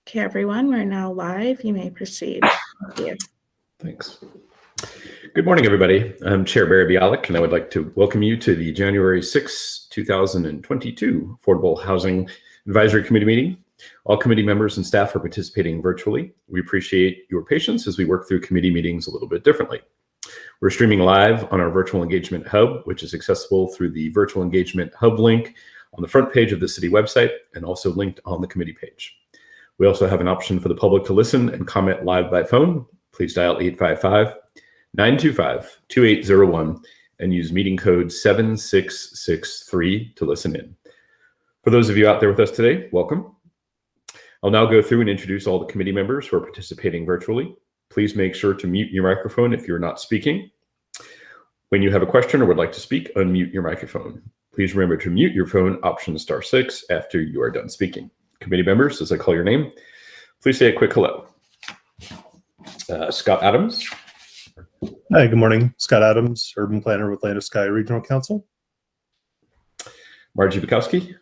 Okay, everyone, we're now live. You may proceed. Thank you. Thanks. Good morning, everybody. I'm Chair Barry Bialik, and I would like to welcome you to the January 6, 2022 Affordable Housing Advisory Committee meeting. All committee members and staff are participating virtually. We appreciate your patience as we work through committee meetings a little bit differently. We're streaming live on our Virtual Engagement Hub, which is accessible through the Virtual Engagement Hub link on the front page of the city website and also linked on the committee page. We also have an option for the public to listen and comment live by phone. Please dial 855-925-2801 and use meeting code 7663 to listen in. For those of you out there with us today, welcome. I'll now go through and introduce all the committee members who are participating virtually. Please make sure to mute your microphone if you're not speaking. When you have a question or would like to speak, unmute your microphone. Please remember to mute your phone, option *6 after you are done speaking. Committee members, as I call your name, please say a quick hello. Scott Adams. Hi, good morning. Scott Adams, Urban Planner with Land of Sky Regional Council. Margie Bukowski.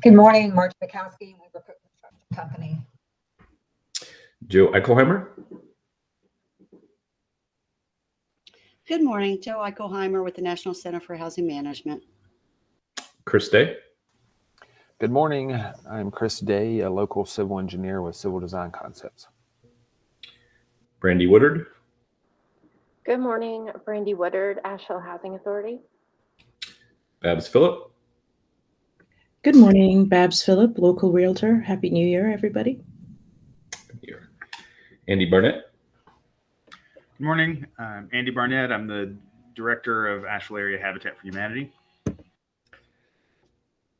Good morning, Margie Bukowski, Weaver Cook Construction Company. Joe Eichelheimer. Good morning, Joe Eichelheimer with the National Center for Housing Management. Chris Day. Good morning. I'm Chris Day, a local civil engineer with Civil Design Concepts. Brandy Woodard. Good morning, Brandy Woodard, Asheville Housing Authority. Babs Phillip. Good morning, Babs Phillip, local realtor. Happy New Year, everybody. Good year. Andy Barnett. Good morning. I'm Andy Barnett. I'm the director of Asheville Area Habitat for Humanity.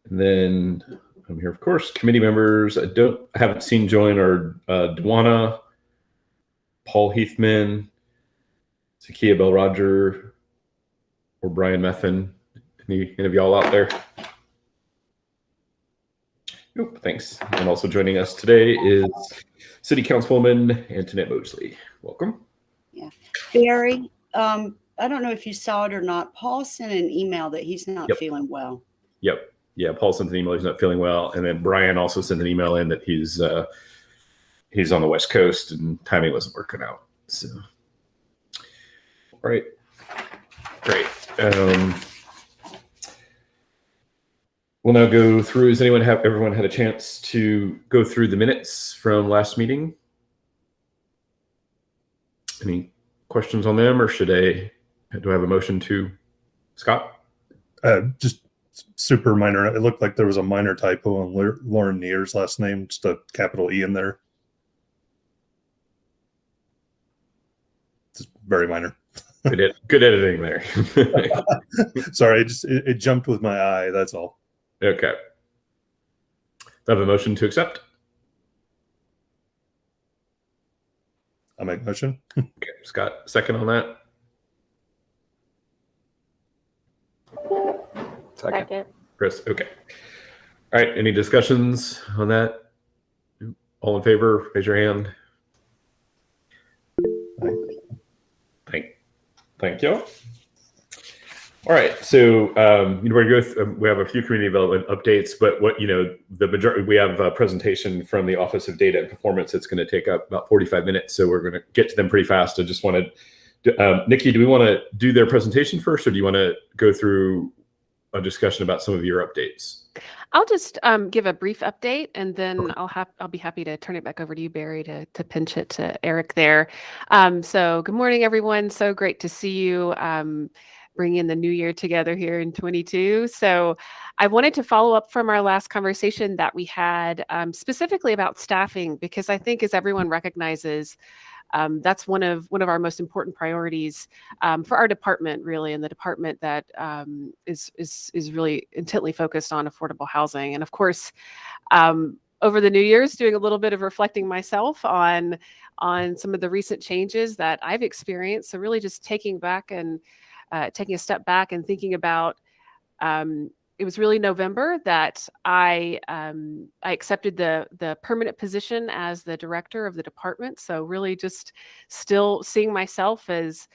And then I'm here, of course, committee members. I haven't seen join are Dwana, Paul Heathman, Zakia Bell Roger, or Brian Methan. Any of y'all out there? Nope, thanks. And also joining us today is City Councilwoman Antoinette Mosley. Welcome. Yeah, Barry, I don't know if you saw it or not. Paul sent an email that he's not feeling well. Yep. Yeah, Paul sent an email. He's not feeling well, and then Brian also sent an email in that he's on the West Coast and timing wasn't working out. So, all right, great. We'll now go through. Has everyone had a chance to go through the minutes from last meeting? Any questions on them, or do I have a motion to Scott? Just super minor. It looked like there was a minor typo on Lauren Neer's last name, just a capital E in there. Just very minor. Good editing there. Sorry, it jumped with my eye. That's all. Okay. Do I have a motion to accept? I'll make a motion. Okay, Scott, second on that. Second. Chris, okay. All right, any discussions on that? All in favor, raise your hand. Thank you. All right, so we have a few community development updates, but the majority, we have a presentation from the Office of Data and Performance. It's going to take up about 45 minutes, so we're going to get to them pretty fast. I just wanted, Nikki, do we want to do their presentation first, or do you want to go through a discussion about some of your updates? I'll just give a brief update, and then I'll be happy to turn it back over to you, Barry, to pinch it to Eric there. So good morning, everyone. So great to see you. Bringing the new year together here in 22. So I wanted to follow up from our last conversation that we had specifically about staffing, because I think, as everyone recognizes, that's one of our most important priorities for our department, really, and the department that is really intently focused on affordable housing. And of course, over the New Year's, doing a little bit of reflecting myself on some of the recent changes that I've experienced. So really just taking a step back and thinking about, it was really November that I accepted the permanent position as the director of the department. So really just still seeing myself as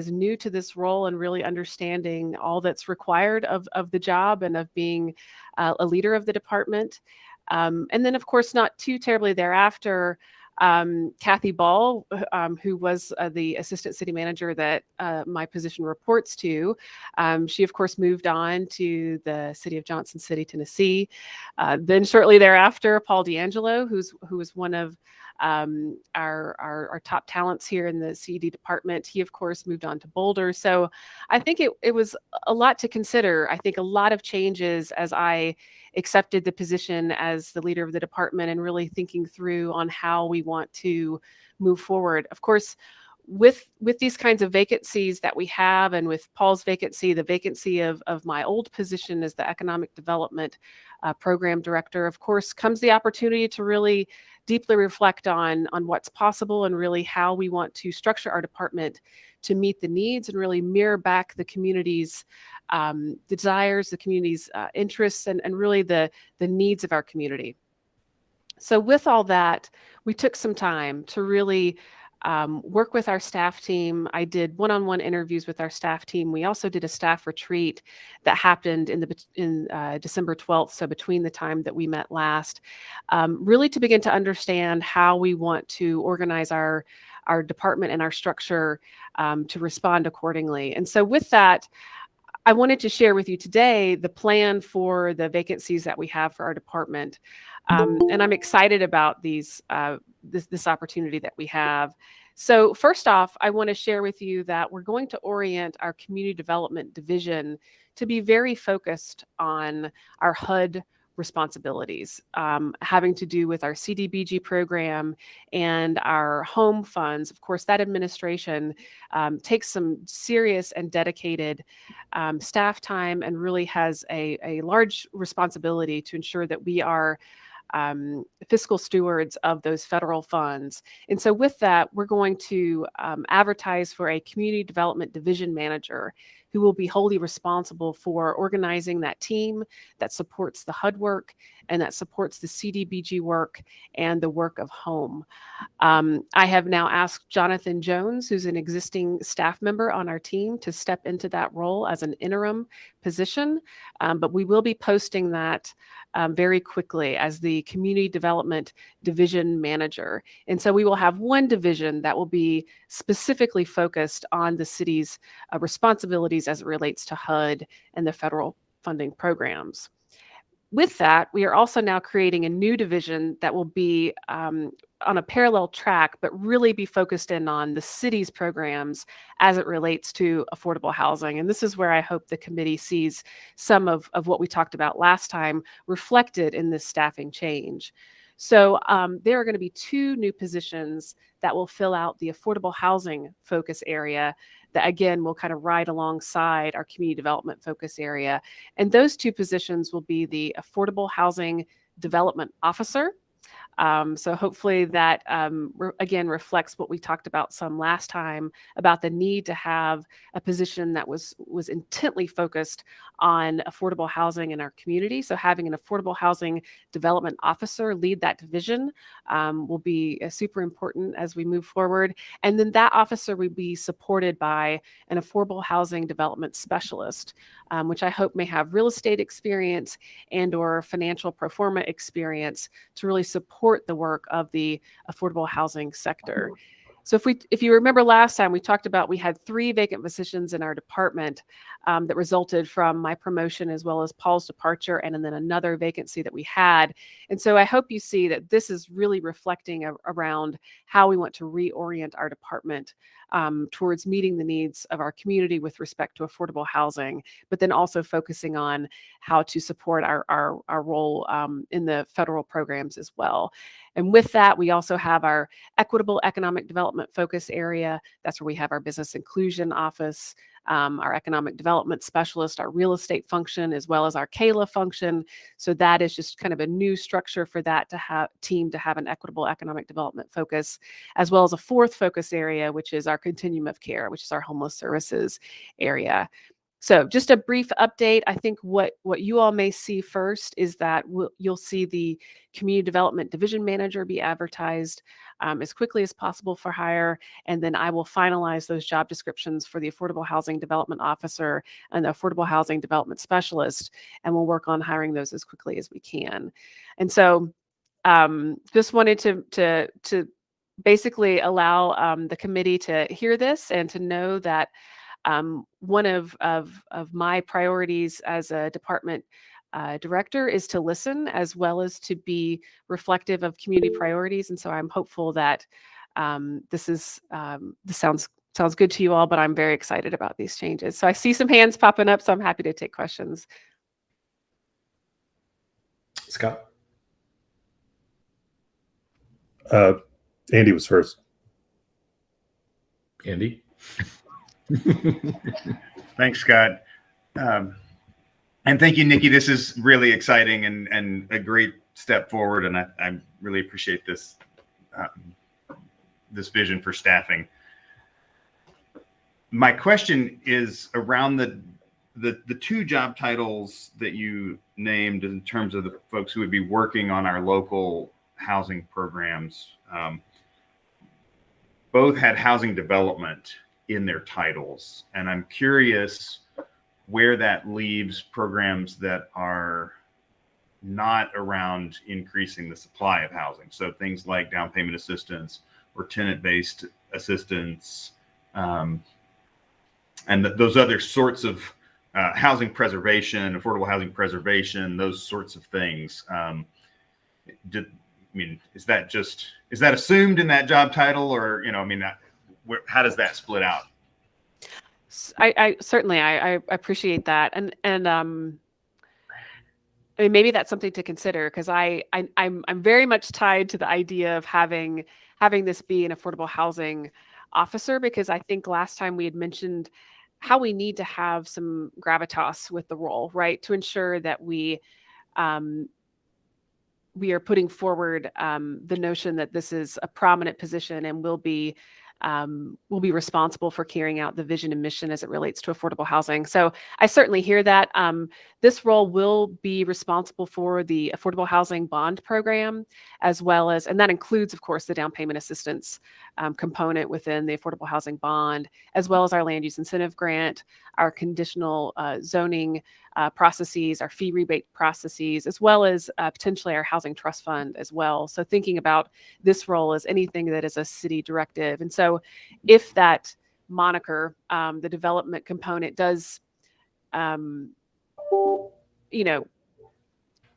new to this role and really understanding all that's required of the job and of being a leader of the department. And then, of course, not too terribly thereafter, Kathy Ball, who was the assistant city manager that my position reports to, she, of course, moved on to the city of Johnson City, Tennessee. Then shortly thereafter, Paul D'Angelo, who was one of our top talents here in the CED department, he, of course, moved on to Boulder. So I think it was a lot to consider. I think a lot of changes as I accepted the position as the leader of the department and really thinking through on how we want to move forward. Of course, with these kinds of vacancies that we have, and with Paul's vacancy, the vacancy of my old position as the economic development program director, of course, comes the opportunity to really deeply reflect on what's possible and really how we want to structure our department to meet the needs and really mirror back the community's desires, the community's interests, and really the needs of our community. So with all that, we took some time to really work with our staff team. I did one-on-one interviews with our staff team. We also did a staff retreat that happened in December 12th, so between the time that we met last, really to begin to understand how we want to organize our department and our structure to respond accordingly. And so with that, I wanted to share with you today the plan for the vacancies that we have for our department. And I'm excited about this opportunity that we have. So first off, I want to share with you that we're going to orient our community development division to be very focused on our HUD responsibilities, having to do with our CDBG program and our home funds. Of course, that administration takes some serious and dedicated staff time and really has a large responsibility to ensure that we are fiscal stewards of those federal funds. And so with that, we're going to advertise for a community development division manager who will be wholly responsible for organizing that team that supports the HUD work and that supports the CDBG work and the work of home. I have now asked Jonathan Jones, who's an existing staff member on our team, to step into that role as an interim position, but we will be posting that very quickly as the community development division manager. And so we will have one division that will be specifically focused on the city's responsibilities as it relates to HUD and the federal funding programs. With that, we are also now creating a new division that will be on a parallel track, but really be focused in on the city's programs as it relates to affordable housing. And this is where I hope the committee sees some of what we talked about last time reflected in this staffing change. So there are going to be two new positions that will fill out the affordable housing focus area that, again, will kind of ride alongside our community development focus area. And those two positions will be the affordable housing development officer. So hopefully that, again, reflects what we talked about some last time about the need to have a position that was intently focused on affordable housing in our community. So having an affordable housing development officer lead that division will be super important as we move forward. And then that officer will be supported by an affordable housing development specialist, which I hope may have real estate experience and or financial pro forma experience to really support the work of the affordable housing sector. So if you remember last time, we talked about we had 3 vacant positions in our department that resulted from my promotion as well as Paul's departure and then another vacancy that we had. And so I hope you see that this is really reflecting around how we want to reorient our department towards meeting the needs of our community with respect to affordable housing, but then also focusing on how to support our role in the federal programs as well. And with that, we also have our equitable economic development focus area. That's where we have our business inclusion office, our economic development specialist, our real estate function, as well as our CALA function. So that is just kind of a new structure for that team to have an equitable economic development focus, as well as a 4th focus area, which is our continuum of care, which is our homeless services area. So just a brief update. I think what you all may see first is that you'll see the Community Development Division Manager be advertised as quickly as possible for hire. And then I will finalize those job descriptions for the Affordable Housing Development Officer and the Affordable Housing Development Specialist. And we'll work on hiring those as quickly as we can. And so just wanted to basically allow the committee to hear this and to know that one of my priorities as a department director is to listen as well as to be reflective of community priorities. And so I'm hopeful that this sounds good to you all, but I'm very excited about these changes. So I see some hands popping up, so I'm happy to take questions. Scott? Andy was first. Andy? Thanks, Scott. And thank you, Nikki. This is really exciting and a great step forward. And I really appreciate this this vision for staffing. My question is around the two job titles that you named in terms of the folks who would be working on our local housing programs. Both had housing development in their titles. And I'm curious where that leaves programs that are not around increasing the supply of housing. So things like down payment assistance or tenant-based assistance, and those other sorts of housing preservation, affordable housing preservation, those sorts of things. Is that assumed in that job title, or how does that split out? I certainly appreciate that, and I mean, maybe that's something to consider, because I'm very much tied to the idea of having this be an affordable housing officer, because I think last time we had mentioned how we need to have some gravitas with the role, right, to ensure that we are putting forward the notion that this is a prominent position and will be responsible for carrying out the vision and mission as it relates to affordable housing. So I certainly hear that. This role will be responsible for the affordable housing bond program, as well as, and that includes, of course, the down payment assistance component within the affordable housing bond, as well as our land use incentive grant, our conditional zoning processes, our fee rebate processes, as well as potentially our housing trust fund as well. So thinking about this role as anything that is a city directive. And so if that moniker, the development component, does,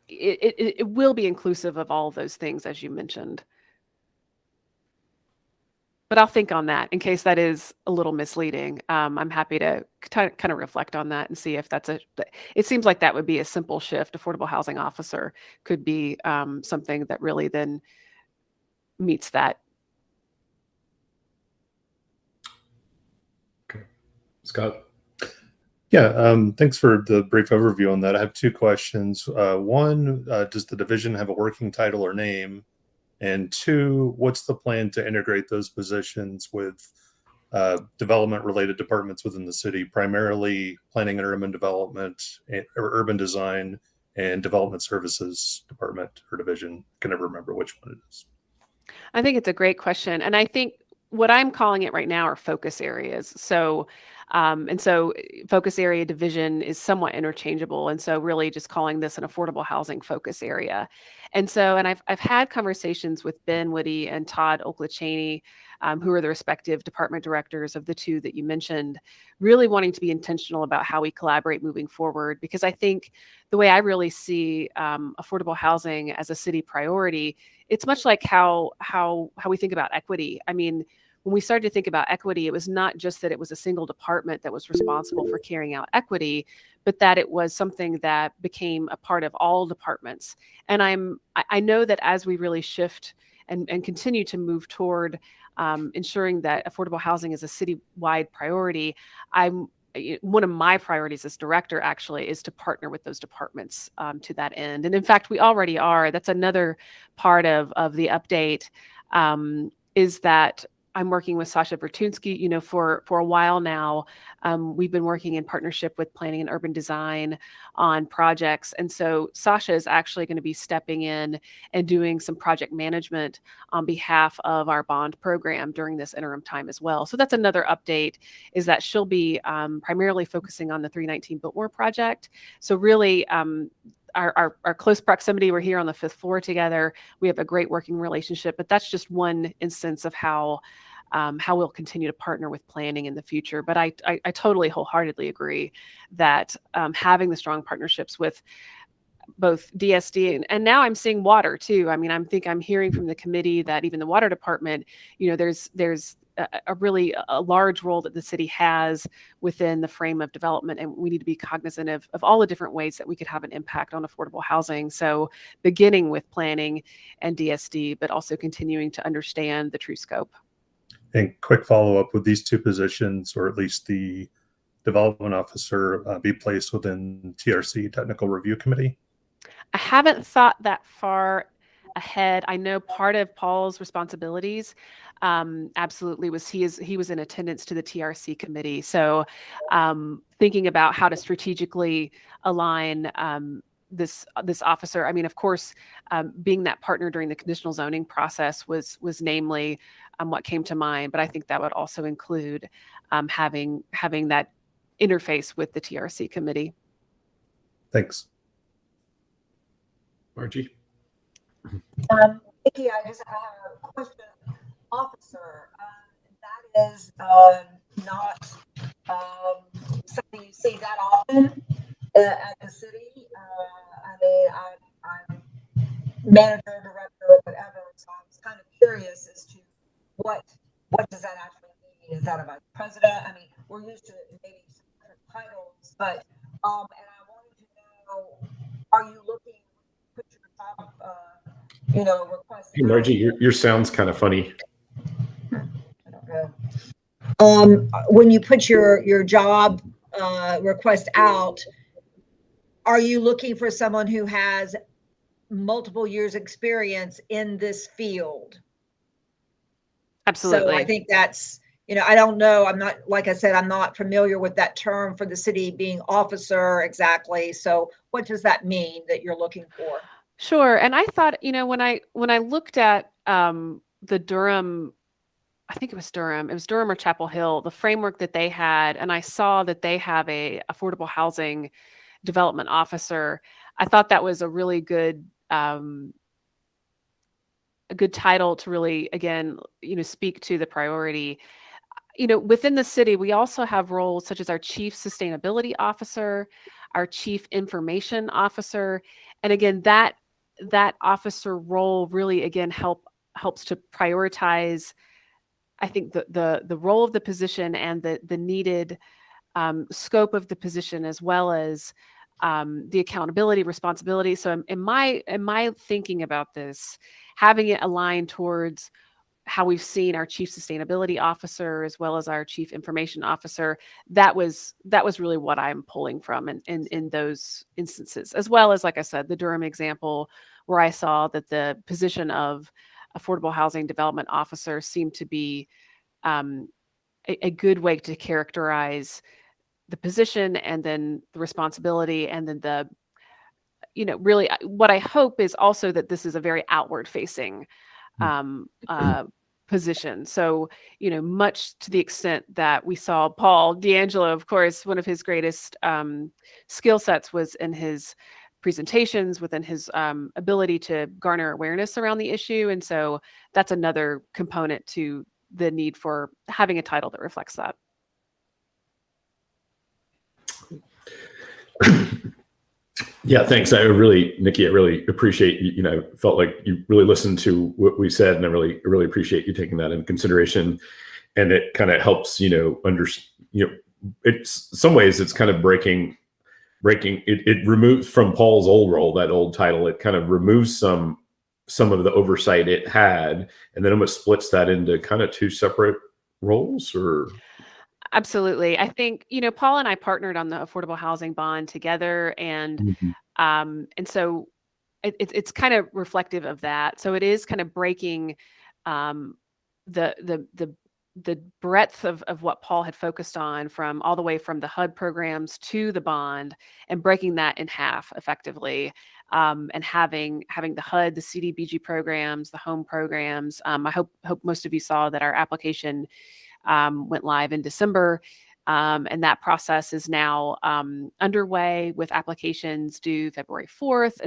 it will be inclusive of all of those things, as you mentioned. But I'll think on that in case that is a little misleading. I'm happy to kind of reflect on that and see if it seems like that would be a simple shift. Affordable housing officer could be something that really then meets that. Okay. Scott? Yeah, thanks for the brief overview on that. I have two questions. One, does the division have a working title or name? And two, what's the plan to integrate those positions with development-related departments within the city, primarily planning and urban development, or urban design, and development services department or division? I can never remember which one it is. I think it's a great question. And I think what I'm calling it right now are focus areas. So, focus area division is somewhat interchangeable. And so really just calling this an affordable housing focus area. And so, and I've had conversations with Ben Woody and Todd Oklachaney, who are the respective department directors of the two that you mentioned, really wanting to be intentional about how we collaborate moving forward. Because I think the way I really see affordable housing as a city priority, it's much like how we think about equity. I mean, when we started to think about equity, it was not just that it was a single department that was responsible for carrying out equity, but that it was something that became a part of all departments. And I know that as we really shift and continue to move toward ensuring that affordable housing is a citywide priority, one of my priorities as director actually is to partner with those departments to that end. And in fact, we already are. That's another part of the update, is that I'm working with Sasha Bertunsky, for a while now. We've been working in partnership with Planning and Urban Design on projects. And so Sasha is actually going to be stepping in and doing some project management on behalf of our bond program during this interim time as well. So that's another update, is that she'll be primarily focusing on the 319 Biltmore project. So really, our close proximity, we're here on the 5th floor together. We have a great working relationship, but that's just one instance of how we'll continue to partner with planning in the future. But I totally wholeheartedly agree that having the strong partnerships with both DSD and now I'm seeing water too. I mean, I'm hearing from the committee that even the water department, there's a really large role that the city has within the frame of development, and we need to be cognizant of all the different ways that we could have an impact on affordable housing. So beginning with planning and DSD, but also continuing to understand the true scope. And quick follow-up, with these two positions, or at least the development officer, be placed within TRC, Technical Review Committee? I haven't thought that far ahead. I know part of Paul's responsibilities absolutely was he was in attendance to the TRC committee. So thinking about how to strategically align this officer. I mean, of course, being that partner during the conditional zoning process was namely what came to mind. But I think that would also include having that interface with the TRC committee. Thanks. Margie? Vicki, I have a question. Officer, that is not something you see that often at the city. I mean, I'm manager, director, whatever, so I was kind of curious as to what does that actually mean? Is that a vice president? I mean, we're used to maybe some different titles, but and I wanted to know, are you looking to put your job, request? Hey, Margie, your sound's kind of funny. I don't know. When you put your job request out, are you looking for someone who has multiple years experience in this field? Absolutely. So I think that's, I don't know. I'm not, like I said, I'm not familiar with that term for the city being officer exactly. So what does that mean that you're looking for? Sure. And I thought, when I looked at the Durham, I think it was Durham or Chapel Hill, the framework that they had, and I saw that they have a affordable housing development officer. I thought that was a really good title to really, again, speak to the priority. Within the city, we also have roles such as our chief sustainability officer, our chief information officer. And again, that officer role really, again, helps to prioritize, I think, the role of the position and the needed scope of the position, as well as the accountability, responsibility. So in my thinking about this, having it aligned towards how we've seen our chief sustainability officer as well as our chief information officer, that was really what I'm pulling from in those instances, as well as, like I said, the Durham example, where I saw that the position of affordable housing development officer seemed to be a good way to characterize the position, and then the responsibility, and then really what I hope is also that this is a very outward facing position. So, much to the extent that we saw Paul D'Angelo, of course, one of his greatest skill sets was in his presentations, within his ability to garner awareness around the issue. And so that's another component to the need for having a title that reflects that. Yeah, thanks. Nikki, I really appreciate you. Felt like you really listened to what we said, and I really appreciate you taking that into consideration. And it kind of helps, it's some ways it's kind of breaking. It removes from Paul's old role, that old title. It kind of removes some of the oversight it had, and then almost splits that into kind of two separate roles. Or absolutely, I think Paul and I partnered on the affordable housing bond together, and so it's kind of reflective of that. So it is kind of breaking the the breadth of what Paul had focused on, from all the way from the HUD programs to the bond, and breaking that in half effectively, and having the HUD, the CDBG programs, the home programs. I hope most of you saw that our application went live in December. And that process is now underway, with applications due February 4th.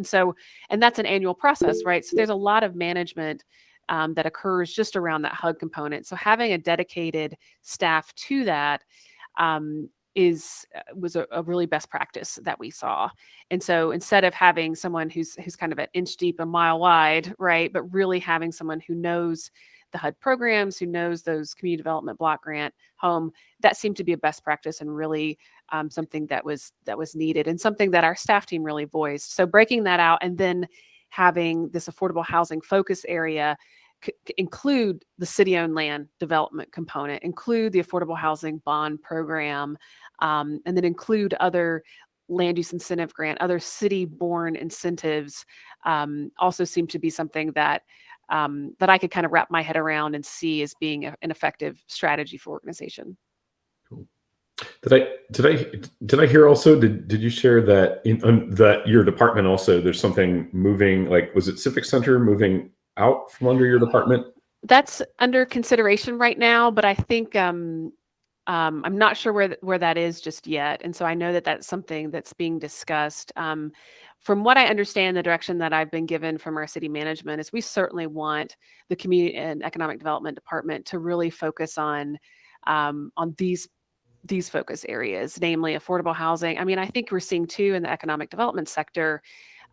And that's an annual process, right? So there's a lot of management that occurs just around that HUD component. So having a dedicated staff to that was a really best practice that we saw. And so instead of having someone who's kind of an inch deep, a mile wide, right, but really having someone who knows the HUD programs, who knows those community development block grant home, that seemed to be a best practice, and really something that was needed, and something that our staff team really voiced. So breaking that out, and then having this affordable housing focus area include the city-owned land development component, include the affordable housing bond program, and then include other land use incentive grant, other city-born incentives, also seemed to be something that I could kind of wrap my head around and see as being an effective strategy for organization. Cool. Did I hear also? Did you share that that your department also, there's something moving? Like, was it Civic Center moving out from under your department? That's under consideration right now, but I think I'm not sure where that is just yet. And so I know that that's something that's being discussed. From what I understand, the direction that I've been given from our city management is we certainly want the Community and Economic Development Department to really focus on these focus areas, namely affordable housing. I mean, I think we're seeing too in the economic development sector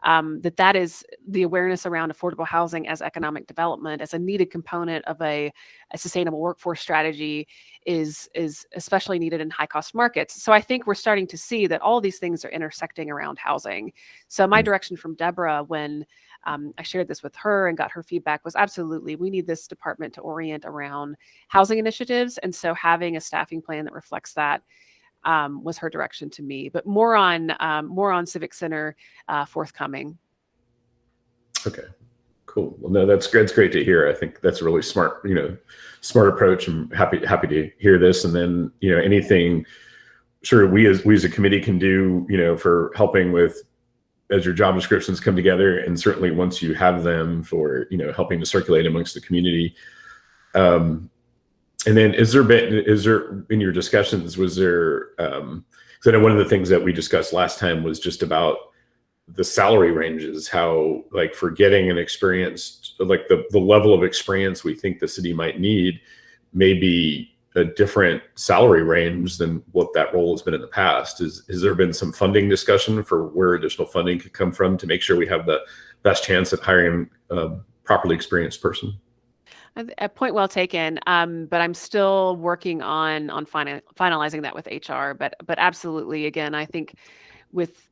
that is the awareness around affordable housing as economic development, as a needed component of a sustainable workforce strategy, is especially needed in high cost markets. So I think we're starting to see that all these things are intersecting around housing. So my direction from Deborah, when I shared this with her and got her feedback, was absolutely, we need this department to orient around housing initiatives. And so having a staffing plan that reflects that was her direction to me, but more on Civic Center forthcoming. Okay, cool. Well, no, that's great to hear. I think that's a really smart approach. I'm happy to hear this. And then, anything sure we as a committee can do, for helping with, as your job descriptions come together, and certainly once you have them, for, helping to circulate amongst the community. And then is there in your discussions, was there, because I know one of the things that we discussed last time was just about the salary ranges, how, like, for getting an experienced, like the level of experience we think the city might need may be a different salary range than what that role has been in the past. Has there been some funding discussion for where additional funding could come from to make sure we have the best chance at hiring a properly experienced person? A point well taken. But I'm still working on finalizing that with HR. But absolutely, again, I think with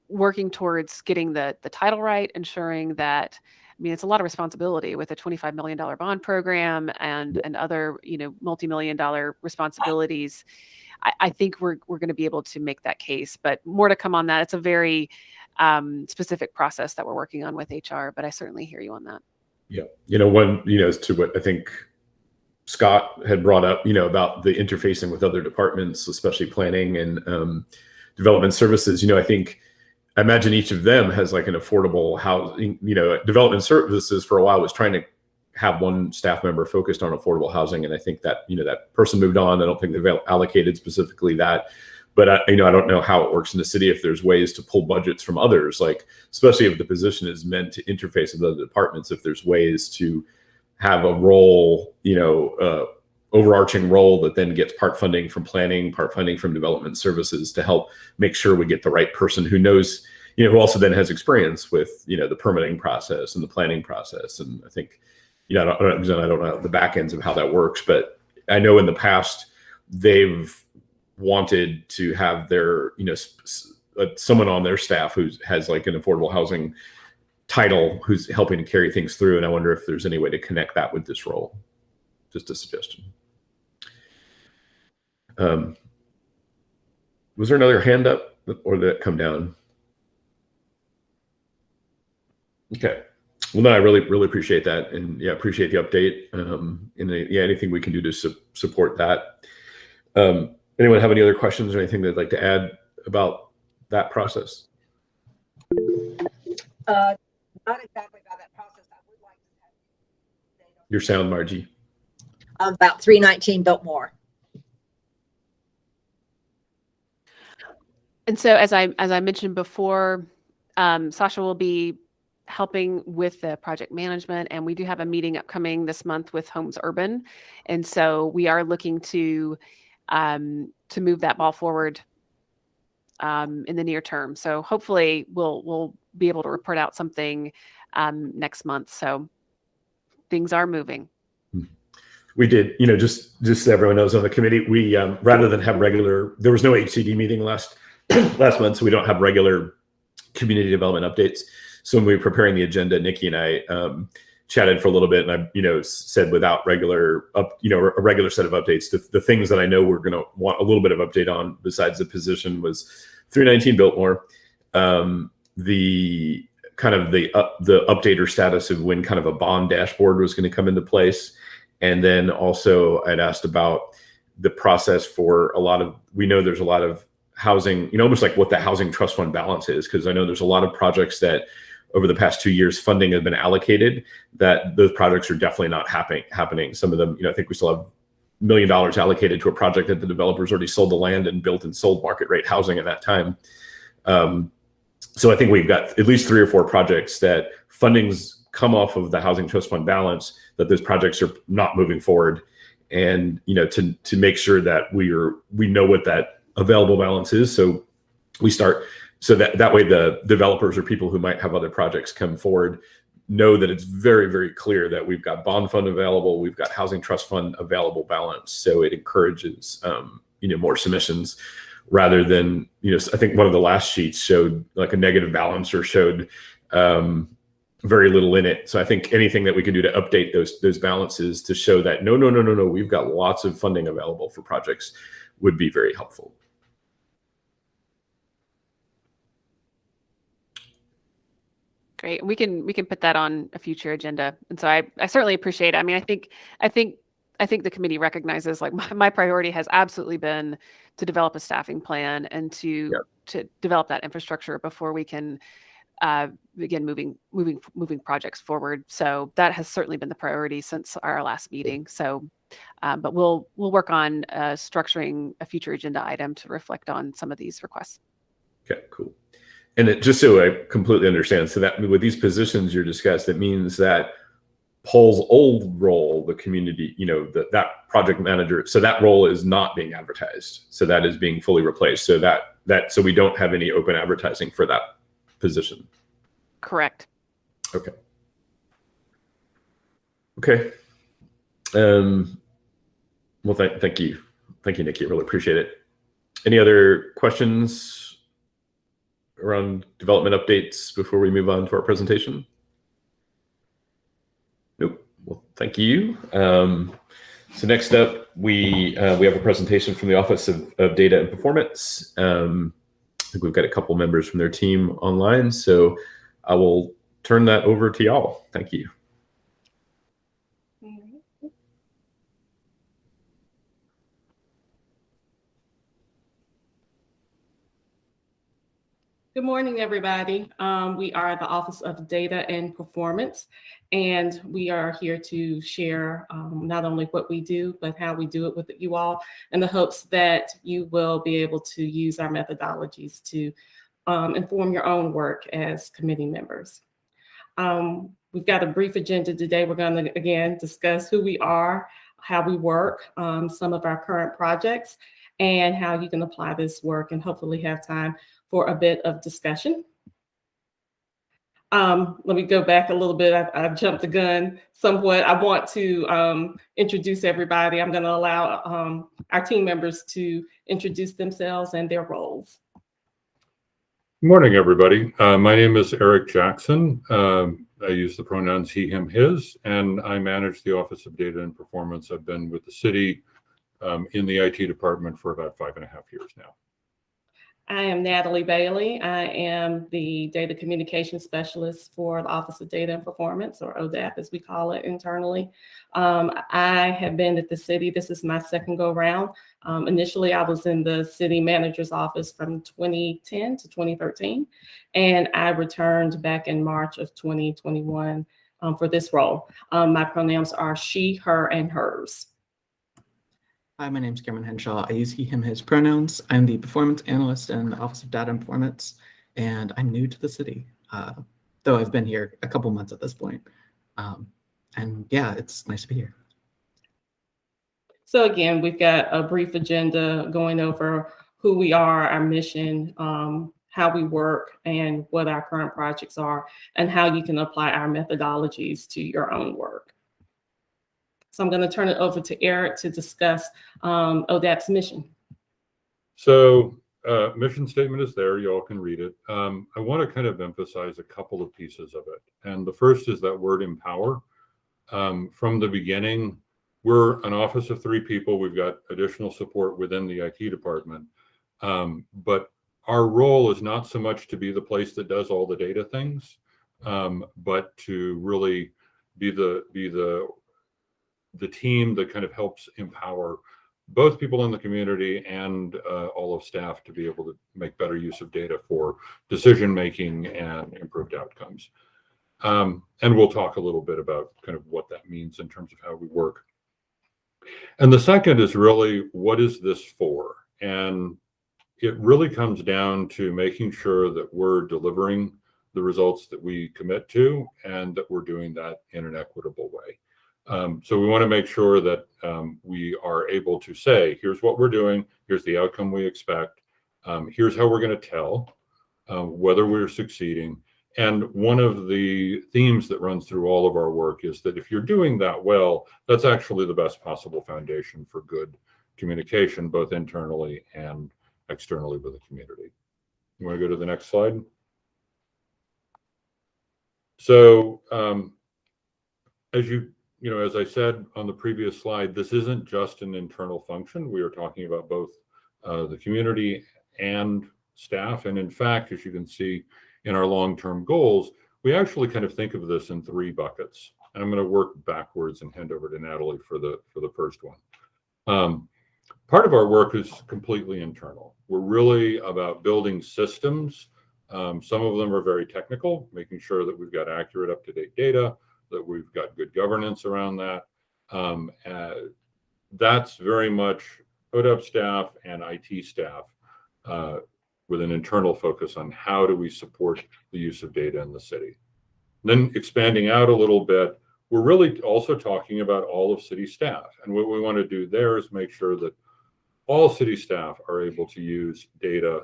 working towards getting the title right, ensuring that, I mean, it's a lot of responsibility with a $25 million bond program and other, multi-million-dollar responsibilities. I think we're going to be able to make that case, but more to come on that. It's a very specific process that we're working on with HR, but I certainly hear you on that. Yeah. As to what I think Scott had brought up, about the interfacing with other departments, especially planning and development services. I imagine each of them has like an affordable housing, development services for a while was trying to have one staff member focused on affordable housing. And I think that, that person moved on. I don't think they've allocated specifically that. But I don't know how it works in the city, if there's ways to pull budgets from others, like, especially if the position is meant to interface with other departments, if there's ways to have a role, overarching role that then gets part funding from planning, part funding from development services, to help make sure we get the right person who knows, who also then has experience with, the permitting process and the planning process. And I think, I don't know the back ends of how that works, but I know in the past they've wanted to have their, someone on their staff who has like an affordable housing title who's helping to carry things through. And I wonder if there's any way to connect that with this role. Just a suggestion. Was there another hand up, or did that come down? Okay. Well, no, I really appreciate that, and yeah, appreciate the update. Yeah, anything we can do to support that. Anyone have any other questions or anything they'd like to add about that process? Not exactly about that process. I would like to have data Your sound, Margie. about 319 Biltmore. And so, as I mentioned before, Sasha will be helping with the project management, and we do have a meeting upcoming this month with Homes Urban, and so we are looking to move that ball forward in the near term. So hopefully we'll be able to report out something next month. So things are moving. We did, just so everyone knows, on the committee, we rather than have regular, there was no HCD meeting last month, so we don't have regular community development updates. So when we were preparing the agenda, Nikki and I chatted for a little bit, and I, said without a regular set of updates, the things that I know we're going to want a little bit of update on besides the position was 319 Biltmore, the kind of the update or status of when kind of a bond dashboard was going to come into place. And then also I'd asked about the process for we know there's a lot of housing, almost like what the housing trust fund balance is, because I know there's a lot of projects that over the past 2 years funding has been allocated, that those projects are definitely not happening. Some of them, I think we still have $1 million allocated to a project that the developers already sold the land and built and sold market rate housing at that time. So I think we've got at least 3 or 4 projects that funding's come off of the housing trust fund balance, that those projects are not moving forward. And, to make sure that we know what that available balance is. So we start, so that way the developers or people who might have other projects come forward know that it's very, very clear that we've got bond fund available, we've got housing trust fund available balance. So it encourages, more submissions rather than, I think one of the last sheets showed like a negative balance or showed very little in it. So I think anything that we can do to update those balances to show that no, we've got lots of funding available for projects would be very helpful. Great. We can put that on a future agenda. And so I certainly appreciate it. I mean, I think the committee recognizes, like, my priority has absolutely been to develop a staffing plan and to develop that infrastructure before we can begin moving projects forward. So that has certainly been the priority since our last meeting. So, but we'll work on structuring a future agenda item to reflect on some of these requests. Okay, cool. And just so I completely understand, so that with these positions you're discussed, it means that Paul's old role, the community, that project manager, so that role is not being advertised. So that is being fully replaced. So so we don't have any open advertising for that position. Correct. Okay. Well, thank you, Nikki. I really appreciate it. Any other questions around development updates before we move on to our presentation? Nope. Well, thank you. So next up, we have a presentation from the Office of Data and Performance. I think we've got a couple members from their team online, so I will turn that over to y'all. Thank you. Good morning, everybody. We are the Office of Data and Performance, and we are here to share not only what we do, but how we do it with you all, in the hopes that you will be able to use our methodologies to inform your own work as committee members. We've got a brief agenda today. We're going to, again, discuss who we are, how we work, some of our current projects, and how you can apply this work, and hopefully have time for a bit of discussion. Let me go back a little bit. I jumped the gun somewhat. I want to introduce everybody. I'm going to allow our team members to introduce themselves and their roles. Good morning, everybody. My name is Eric Jackson. I use the pronouns he, him, his, and I manage the Office of Data and Performance. I've been with the city in the IT department for about 5.5 years now. I am Natalie Bailey. I am the Data Communication Specialist for the Office of Data and Performance, or ODAP as we call it internally. I have been at the city. This is my second go round. Initially, I was in the city manager's office from 2010 to 2013, and I returned back in March of 2021 for this role. My pronouns are she, her, and hers. Hi, my name is Cameron Henshaw. I use he, him, his pronouns. I'm the performance analyst in the Office of Data and Performance, and I'm new to the city, though I've been here a couple months at this point. And yeah, it's nice to be here. So again, we've got a brief agenda going over who we are, our mission, how we work, and what our current projects are, and how you can apply our methodologies to your own work. So I'm going to turn it over to Eric to discuss ODAP's mission. So mission statement is there. You all can read it. I want to kind of emphasize a couple of pieces of it. And the first is that word empower. From the beginning, we're an office of 3 people. We've got additional support within the IT department. But our role is not so much to be the place that does all the data things, but to really be the team that kind of helps empower both people in the community and all of staff to be able to make better use of data for decision making and improved outcomes. And we'll talk a little bit about kind of what that means in terms of how we work. And the second is really, what is this for? And it really comes down to making sure that we're delivering the results that we commit to, and that we're doing that in an equitable way. So we want to make sure that we are able to say, here's what we're doing, here's the outcome we expect, here's how we're going to tell whether we're succeeding. And one of the themes that runs through all of our work is that if you're doing that well, that's actually the best possible foundation for good communication, both internally and externally with the community. You want to go to the next slide? So as I said on the previous slide, this isn't just an internal function. We are talking about both the community and staff. And in fact, as you can see in our long-term goals, we actually kind of think of this in 3 buckets. And I'm going to work backwards and hand over to Natalie for the first one. Part of our work is completely internal. We're really about building systems. Some of them are very technical, making sure that we've got accurate, up-to-date data, that we've got good governance around that. That's very much ODAP staff and IT staff with an internal focus on how do we support the use of data in the city. Then expanding out a little bit, we're really also talking about all of city staff. And what we want to do there is make sure that all city staff are able to use data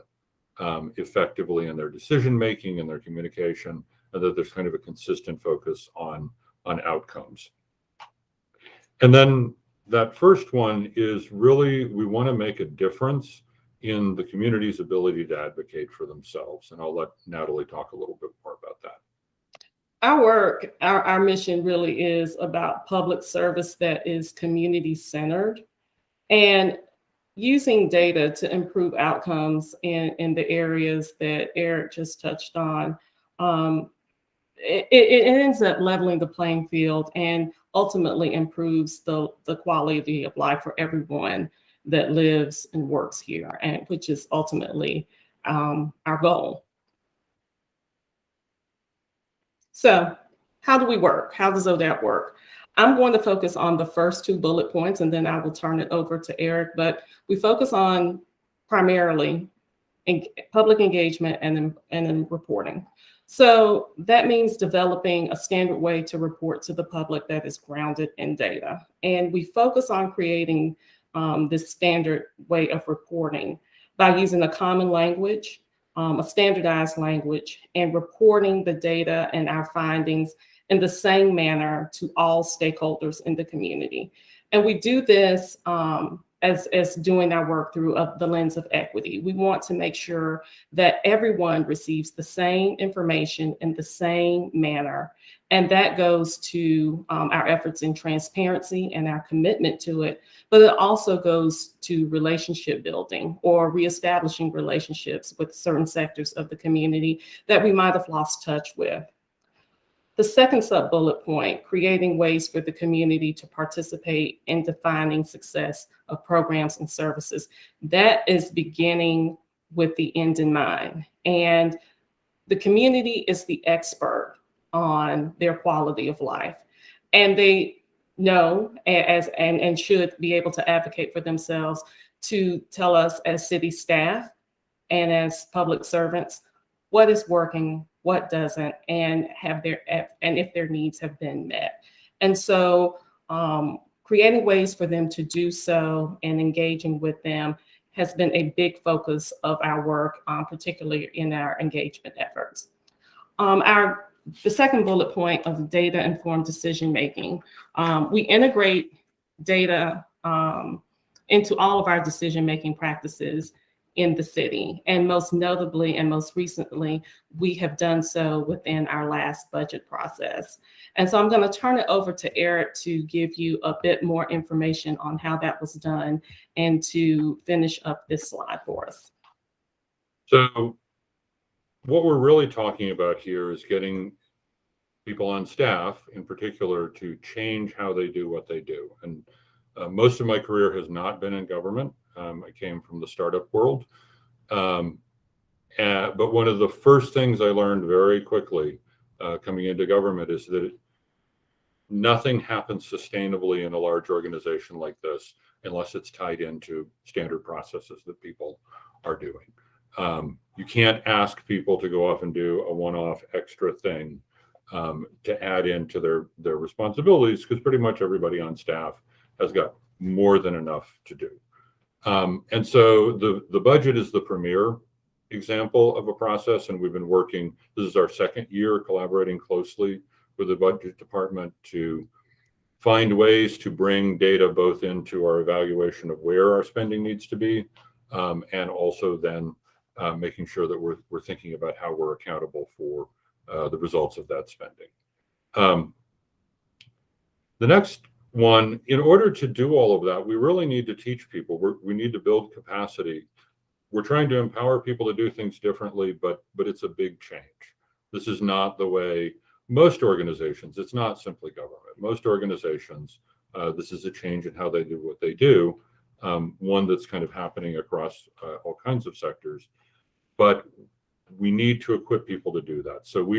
effectively in their decision-making and their communication, and that there's kind of a consistent focus on outcomes. And then that first one is really, we want to make a difference in the community's ability to advocate for themselves. And I'll let Natalie talk a little bit more about that. Our work, our mission really is about public service that is community-centered and using data to improve outcomes in the areas that Eric just touched on. It ends up leveling the playing field and ultimately improves the quality of life for everyone that lives and works here, and which is ultimately our goal. So how do we work? How does ODAP work? I'm going to focus on the first 2 bullet points, and then I will turn it over to Eric, but we focus on primarily public engagement and then reporting. So that means developing a standard way to report to the public that is grounded in data. And we focus on creating this standard way of reporting by using a common language, a standardized language, and reporting the data and our findings in the same manner to all stakeholders in the community. And we do this as doing our work through the lens of equity. We want to make sure that everyone receives the same information in the same manner. And that goes to our efforts in transparency and our commitment to it, but it also goes to relationship building or reestablishing relationships with certain sectors of the community that we might have lost touch with. The second sub-bullet point, creating ways for the community to participate in defining success of programs and services. That is beginning with the end in mind. And the community is the expert on their quality of life. And they know and should be able to advocate for themselves to tell us as city staff and as public servants what is working, what doesn't, and if their needs have been met. And so creating ways for them to do so and engaging with them has been a big focus of our work, particularly in our engagement efforts. The second bullet point of data-informed decision-making, we integrate data into all of our decision-making practices in the city. And most notably and most recently, we have done so within our last budget process. And so I'm going to turn it over to Eric to give you a bit more information on how that was done and to finish up this slide for us. So what we're really talking about here is getting people on staff in particular to change how they do what they do. And most of my career has not been in government. I came from the startup world. But one of the first things I learned very quickly coming into government is that nothing happens sustainably in a large organization like this unless it's tied into standard processes that people are doing. You can't ask people to go off and do a one-off extra thing to add into their responsibilities, because pretty much everybody on staff has got more than enough to do. And so the budget is the premier example of a process, and we've been working, this is our second year collaborating closely with the budget department to find ways to bring data both into our evaluation of where our spending needs to be, and also then making sure that we're thinking about how we're accountable for the results of that spending. The next one, in order to do all of that, we really need to teach people. We need to build capacity. We're trying to empower people to do things differently, but it's a big change. This is not the way most organizations, it's not simply government. Most organizations, this is a change in how they do what they do, one that's kind of happening across all kinds of sectors. But we need to equip people to do that. So we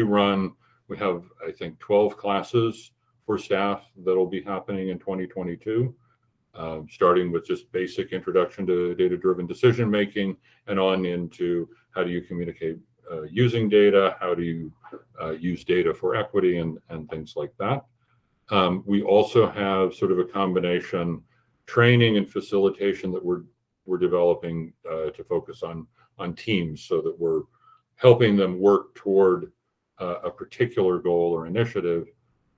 have, I think, 12 classes for staff that'll be happening in 2022, starting with just basic introduction to data-driven decision-making and on into how do you communicate using data, how do you use data for equity and things like that. We also have sort of a combination training and facilitation that we're developing to focus on teams, so that we're helping them work toward a particular goal or initiative,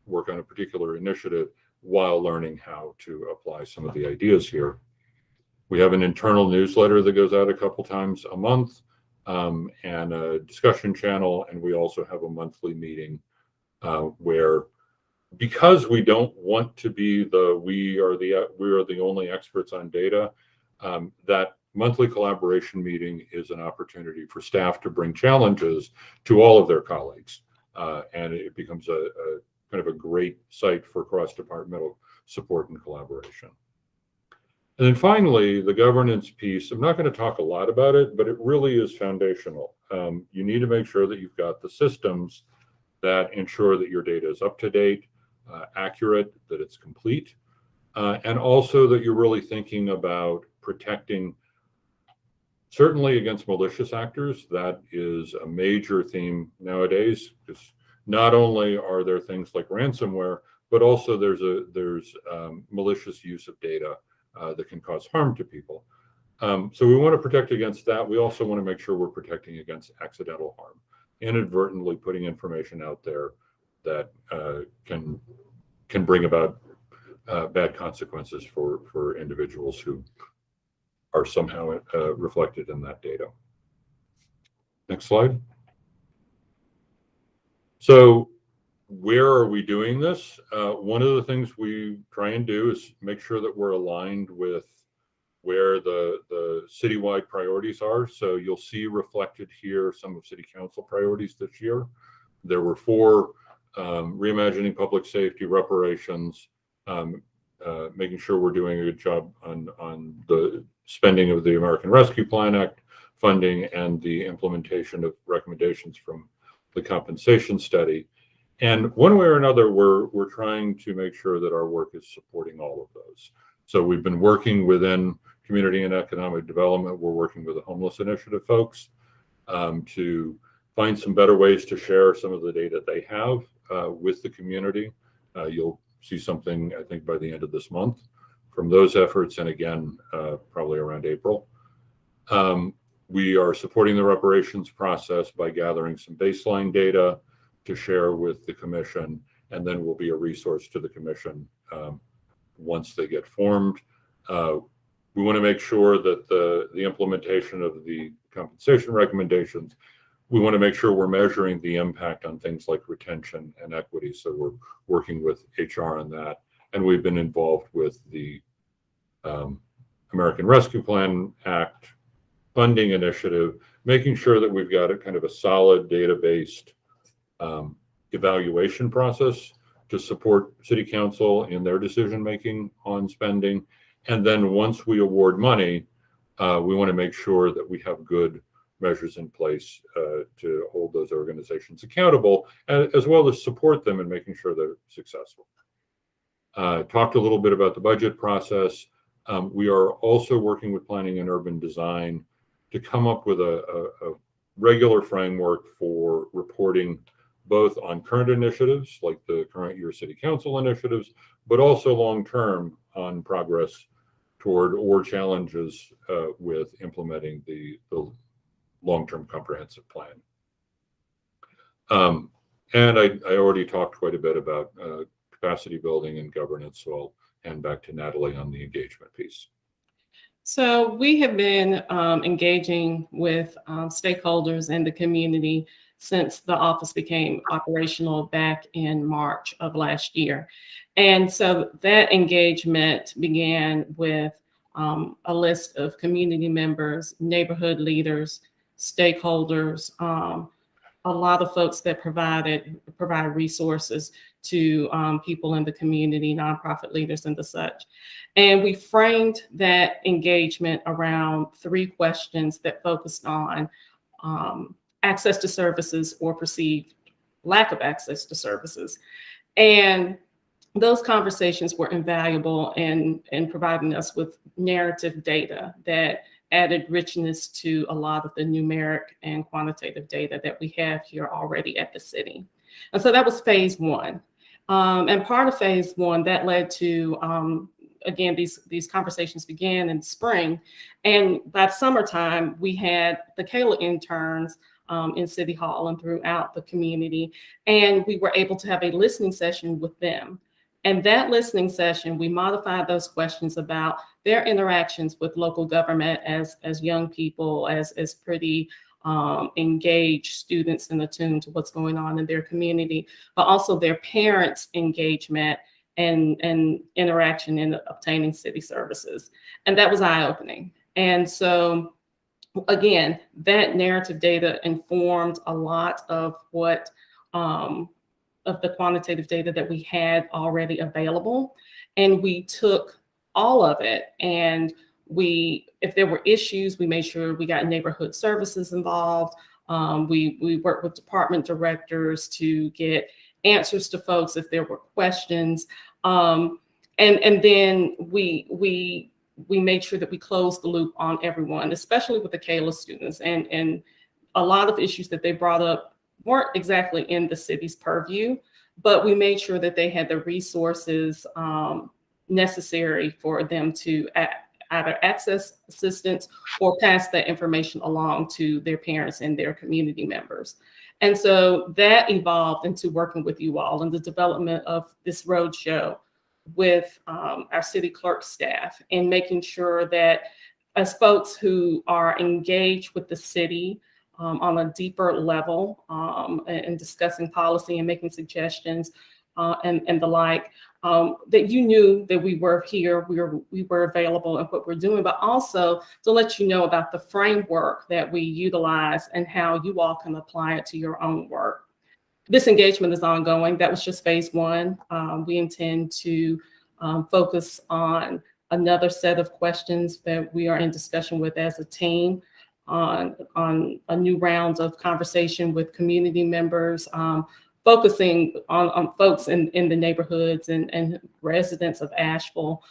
work on a particular initiative while learning how to apply some of the ideas here. We have an internal newsletter that goes out a couple times a month, and a discussion channel, and we also have a monthly meeting where, because we don't want to be we are the only experts on data, that monthly collaboration meeting is an opportunity for staff to bring challenges to all of their colleagues, and it becomes a kind of a great site for cross-departmental support and collaboration. And then finally, the governance piece. I'm not going to talk a lot about it, but it really is foundational. You need to make sure that you've got the systems that ensure that your data is up to date, accurate, that it's complete, and also that you're really thinking about protecting, certainly against malicious actors. That is a major theme nowadays, because not only are there things like ransomware, but also there's malicious use of data that can cause harm to people. So we want to protect against that. We also want to make sure we're protecting against accidental harm, inadvertently putting information out there that can bring about bad consequences for individuals who are somehow reflected in that data. Next slide. So where are we doing this? One of the things we try and do is make sure that we're aligned with where the citywide priorities are. So you'll see reflected here some of City Council priorities this year. There were 4: reimagining public safety, reparations, making sure we're doing a good job on the spending of the American Rescue Plan Act funding, and the implementation of recommendations from the compensation study. And one way or another, we're trying to make sure that our work is supporting all of those. So we've been working within community and economic development. We're working with the homeless initiative folks to find some better ways to share some of the data they have with the community. You'll see something, I think, by the end of this month from those efforts, and again, probably around April. We are supporting the reparations process by gathering some baseline data to share with the commission, and then we'll be a resource to the commission once they get formed. We want to make sure that the implementation of the compensation recommendations, we want to make sure we're measuring the impact on things like retention and equity. So we're working with HR on that. And we've been involved with the American Rescue Plan Act funding initiative, making sure that we've got a kind of a solid data-based evaluation process to support City Council in their decision-making on spending. And then once we award money, we want to make sure that we have good measures in place to hold those organizations accountable, as well as support them in making sure they're successful. Talked a little bit about the budget process. We are also working with planning and urban design to come up with a regular framework for reporting both on current initiatives, like the current year City Council initiatives, but also long-term on progress toward or challenges with implementing the long-term comprehensive plan. And I already talked quite a bit about capacity building and governance, so I'll hand back to Natalie on the engagement piece. So we have been engaging with stakeholders and the community since the office became operational back in March of last year. And so that engagement began with a list of community members, neighborhood leaders, stakeholders, a lot of folks that provide resources to people in the community, nonprofit leaders and the such. And we framed that engagement around 3 questions that focused on access to services or perceived lack of access to services. And those conversations were invaluable in providing us with narrative data that added richness to a lot of the numeric and quantitative data that we have here already at the city. And so that was phase 1. And part of phase 1 that led to, again, these conversations began in spring. And by summertime, we had the Kayla interns in City Hall and throughout the community. And we were able to have a listening session with them. And that listening session, we modified those questions about their interactions with local government as young people, as pretty engaged students and attuned to what's going on in their community, but also their parents' engagement and interaction in obtaining city services. And that was eye-opening. And so, again, that narrative data informed a lot of what of the quantitative data that we had already available. And we took all of it, and if there were issues, we made sure we got neighborhood services involved. We worked with department directors to get answers to folks if there were questions. And then we made sure that we closed the loop on everyone, especially with the Kayla students. And a lot of issues that they brought up weren't exactly in the city's purview, but we made sure that they had the resources necessary for them to either access assistance or pass that information along to their parents and their community members. And so that evolved into working with you all in the development of this roadshow with our city clerk staff, and making sure that as folks who are engaged with the city on a deeper level and discussing policy and making suggestions and the like, that you knew that we were here, we were available and what we're doing, but also to let you know about the framework that we utilize and how you all can apply it to your own work. This engagement is ongoing. That was just phase one. We intend to focus on another set of questions that we are in discussion with as a team on a new round of conversation with community members, focusing on folks in the neighborhoods and residents of Asheville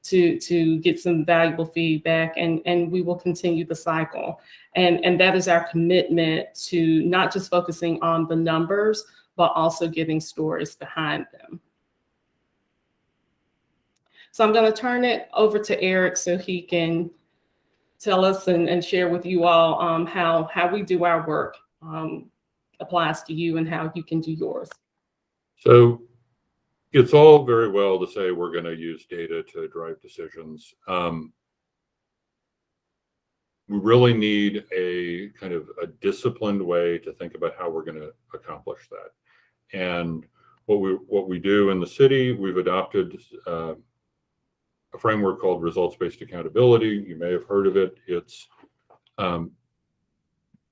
to get some valuable feedback, and we will continue the cycle. And that is our commitment to not just focusing on the numbers, but also getting stories behind them. So I'm going to turn it over to Eric so he can tell us and share with you all how we do our work applies to you and how you can do yours. So it's all very well to say we're going to use data to drive decisions. We really need a kind of a disciplined way to think about how we're going to accomplish that. And what we do in the city, we've adopted a framework called results-based accountability. You may have heard of it. It's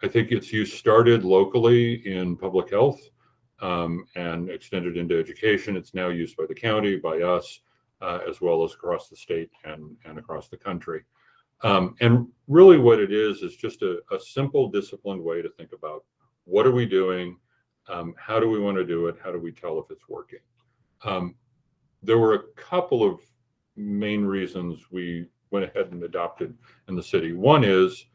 I think its use started locally in public health and extended into education. It's now used by the county, by us, as well as across the state and across the country. And really what it is just a simple, disciplined way to think about what are we doing, how do we want to do it, how do we tell if it's working. There were a couple of main reasons we went ahead and adopted in the city. One is,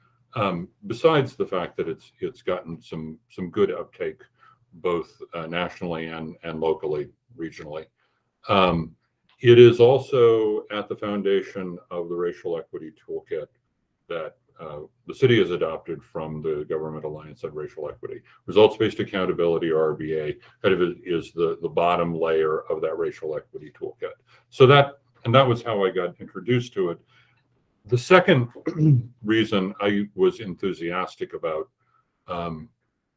besides the fact that it's gotten some good uptake, both nationally and locally, regionally, it is also at the foundation of the racial equity toolkit that the city has adopted from the Government Alliance on Racial Equity. Results-based accountability, or RBA, kind of is the bottom layer of that racial equity toolkit. So that was how I got introduced to it. The second reason I was enthusiastic about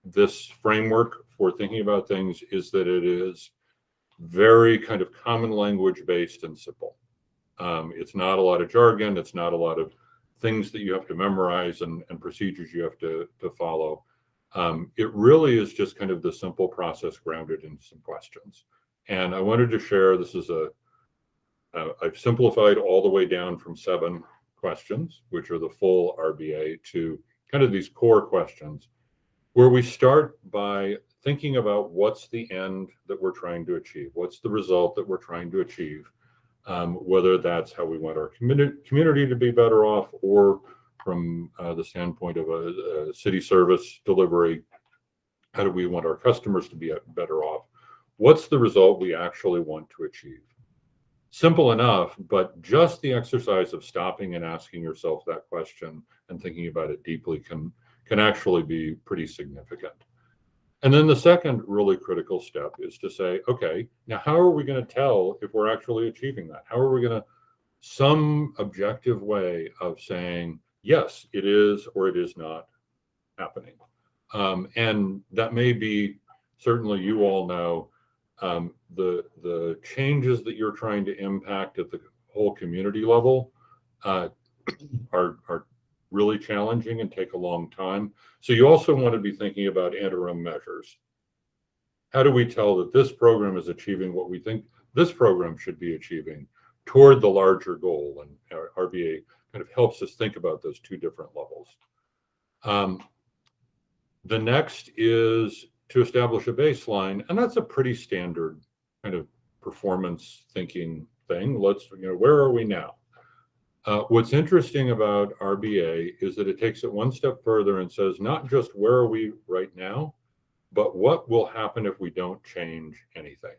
this framework for thinking about things is that it is very kind of common language based and simple. It's not a lot of jargon. It's not a lot of things that you have to memorize and procedures you have to follow. It really is just kind of the simple process grounded in some questions. And I wanted to share, this is I've simplified all the way down from 7 questions, which are the full RBA, to kind of these core questions, where we start by thinking about what's the end that we're trying to achieve, what's the result that we're trying to achieve, whether that's how we want our community to be better off, or from the standpoint of a city service delivery, how do we want our customers to be better off? What's the result we actually want to achieve? Simple enough, but just the exercise of stopping and asking yourself that question and thinking about it deeply can actually be pretty significant. And then the second really critical step is to say, okay, now how are we going to tell if we're actually achieving that? How are we going to, some objective way of saying, yes, it is or it is not happening. And that may be, certainly you all know, the changes that you're trying to impact at the whole community level are really challenging and take a long time. So you also want to be thinking about interim measures. How do we tell that this program is achieving what we think this program should be achieving toward the larger goal? And RBA kind of helps us think about those 2 different levels. The next is to establish a baseline, and that's a pretty standard kind of performance thinking thing. Where are we now? What's interesting about RBA is that it takes it one step further and says, not just where are we right now, but what will happen if we don't change anything.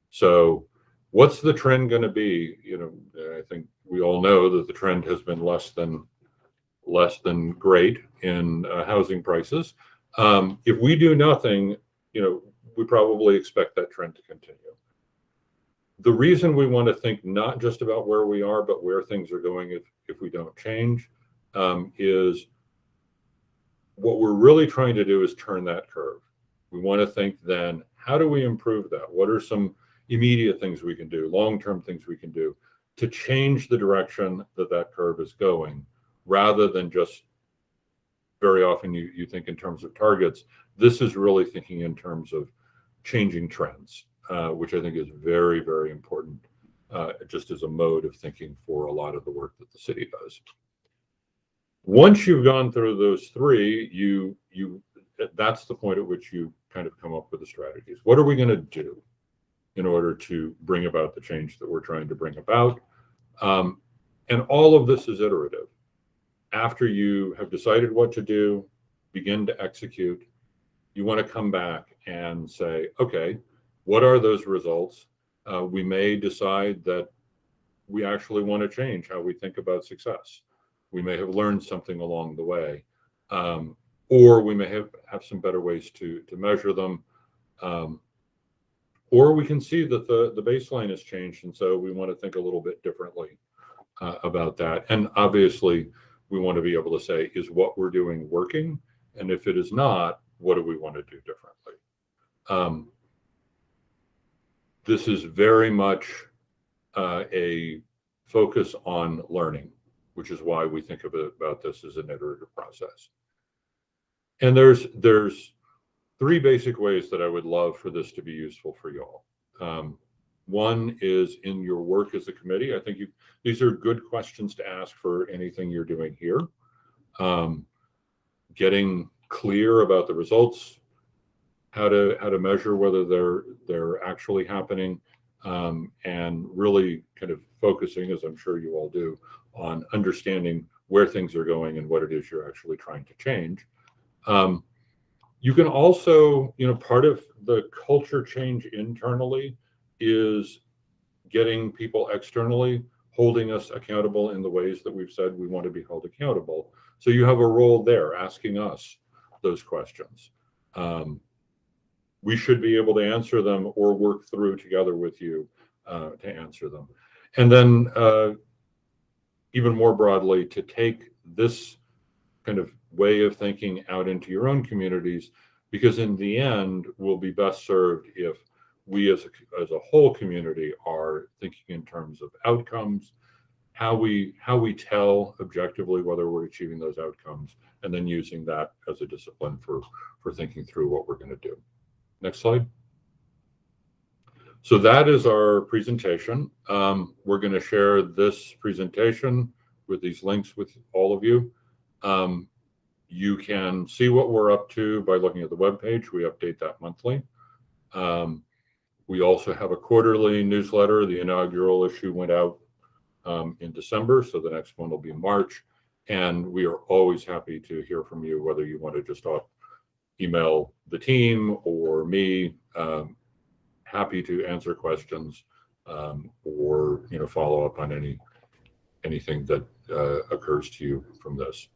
So what's the trend going to be? I think we all know that the trend has been less than great in housing prices. If we do nothing, we probably expect that trend to continue. The reason we want to think not just about where we are, but where things are going if we don't change, is what we're really trying to do is turn that curve. We want to think then, how do we improve that? What are some immediate things we can do, long-term things we can do to change the direction that that curve is going, rather than just very often you think in terms of targets. This is really thinking in terms of changing trends, which I think is very, very important, just as a mode of thinking for a lot of the work that the city does. Once you've gone through those three, that's the point at which you kind of come up with the strategies. What are we going to do in order to bring about the change that we're trying to bring about? And all of this is iterative. After you have decided what to do, begin to execute, you want to come back and say, okay, what are those results? We may decide that we actually want to change how we think about success. We may have learned something along the way, or we may have some better ways to measure them. Or we can see that the baseline has changed, and so we want to think a little bit differently about that. And obviously, we want to be able to say, is what we're doing working? And if it is not, what do we want to do differently? This is very much a focus on learning, which is why we think about this as an iterative process. And there's three basic ways that I would love for this to be useful for y'all. One is in your work as a committee. I think these are good questions to ask for anything you're doing here. Getting clear about the results, how to measure whether they're actually happening, and really kind of focusing, as I'm sure you all do, on understanding where things are going and what it is you're actually trying to change. You can also, part of the culture change internally is getting people externally holding us accountable in the ways that we've said we want to be held accountable. So you have a role there asking us those questions. We should be able to answer them or work through together with you to answer them. And then even more broadly, to take this kind of way of thinking out into your own communities, because in the end, we'll be best served if we as a whole community are thinking in terms of outcomes, how we tell objectively whether we're achieving those outcomes, and then using that as a discipline for thinking through what we're going to do. Next slide. So that is our presentation. We're going to share this presentation with these links with all of you. You can see what we're up to by looking at the webpage. We update that monthly. We also have a quarterly newsletter. The inaugural issue went out in December, so the next one will be March. And we are always happy to hear from you, whether you want to just email the team or me. Happy to answer questions or follow up on anything that occurs to you from this.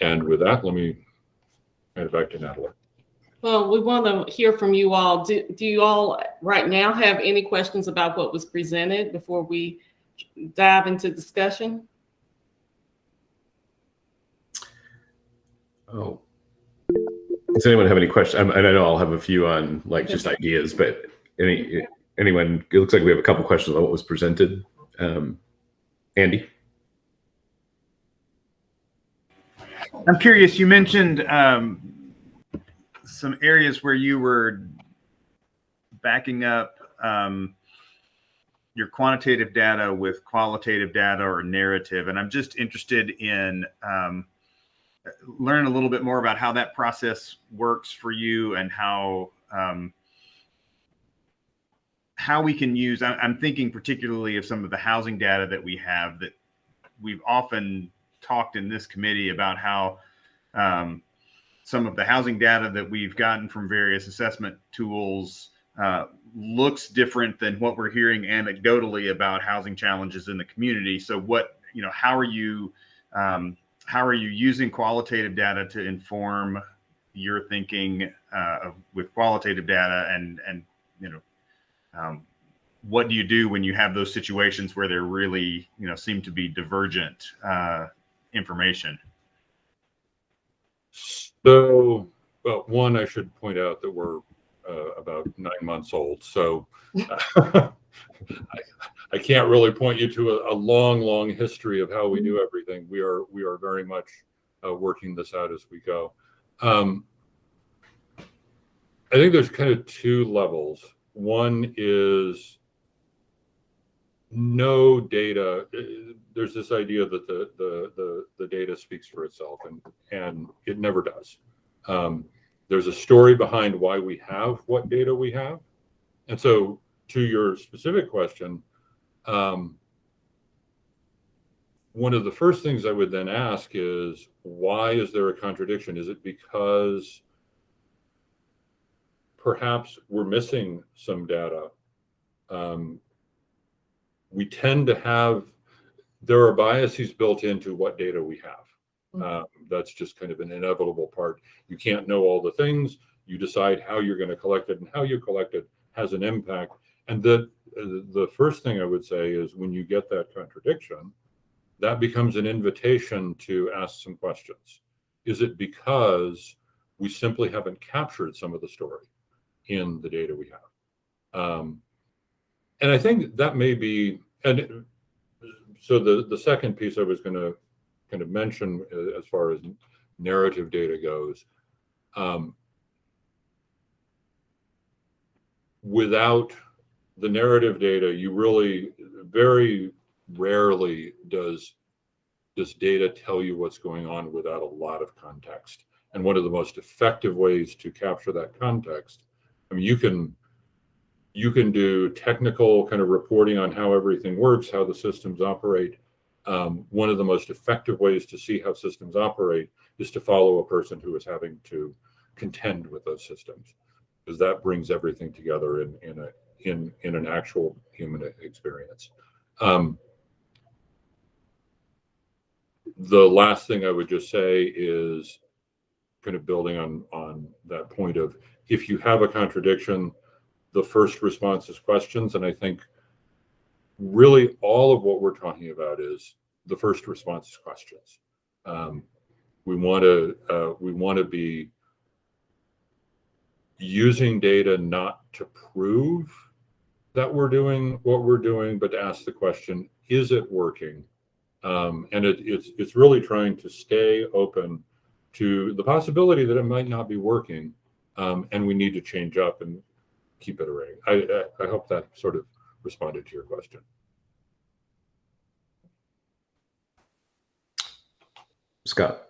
And with that, let me hand it back to Natalie. Well, we want to hear from you all. Do you all right now have any questions about what was presented before we dive into discussion? Oh, does anyone have any questions? I know I'll have a few on just ideas, but anyone? It looks like we have a couple questions on what was presented. Andy? I'm curious, you mentioned some areas where you were backing up your quantitative data with qualitative data or narrative. And I'm just interested in learning a little bit more about how that process works for you and how we can use, I'm thinking particularly of some of the housing data that we have that we've often talked in this committee about how some of the housing data that we've gotten from various assessment tools looks different than what we're hearing anecdotally about housing challenges in the community. So how are you using qualitative data to inform your thinking with qualitative data, and what do you do when you have those situations where there really, seem to be divergent information? So, well, one, I should point out that we're about 9 months old, so I can't really point you to a long history of how we do everything. We are very much working this out as we go. I think there's kind of two levels. One is no data. There's this idea that the data speaks for itself, and it never does. There's a story behind why we have what data we have. And so to your specific question, one of the first things I would then ask is, why is there a contradiction? Is it because perhaps we're missing some data? We tend to have, there are biases built into what data we have. That's just kind of an inevitable part. You can't know all the things. You decide how you're going to collect it, and how you collect it has an impact. And the first thing I would say is, when you get that contradiction, that becomes an invitation to ask some questions. Is it because we simply haven't captured some of the story in the data we have? And I think that may be, and so the second piece I was going to kind of mention as far as narrative data goes, without the narrative data, you really very rarely does data tell you what's going on without a lot of context. And one of the most effective ways to capture that context, I mean, you can do technical kind of reporting on how everything works, how the systems operate. One of the most effective ways to see how systems operate is to follow a person who is having to contend with those systems, because that brings everything together in an actual human experience. The last thing I would just say is kind of building on that point of, if you have a contradiction, the first response is questions. And I think really all of what we're talking about is the first response is questions. We want to be using data not to prove that we're doing what we're doing, but to ask the question, is it working? And it's really trying to stay open to the possibility that it might not be working, and we need to change up and keep iterating. I hope that sort of responded to your question. Scott.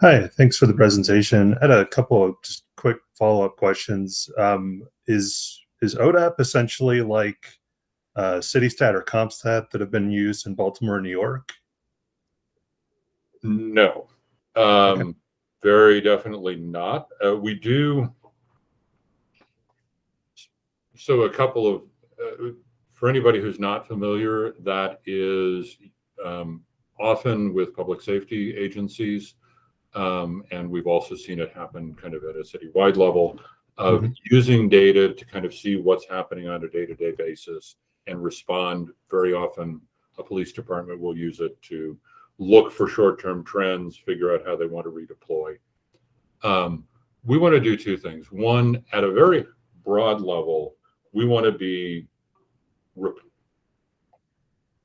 Hi, thanks for the presentation. I had a couple of just quick follow-up questions. Is ODAP essentially like CityStat or CompStat that have been used in Baltimore and New York? No, Okay. very definitely not. We do. So a couple of, for anybody who's not familiar, that is often with public safety agencies. And we've also seen it happen kind of at a citywide level of using data to kind of see what's happening on a day-to-day basis and respond. Very often a police department will use it to look for short-term trends, figure out how they want to redeploy. We want to do two things. One, at a very broad level, we want to be,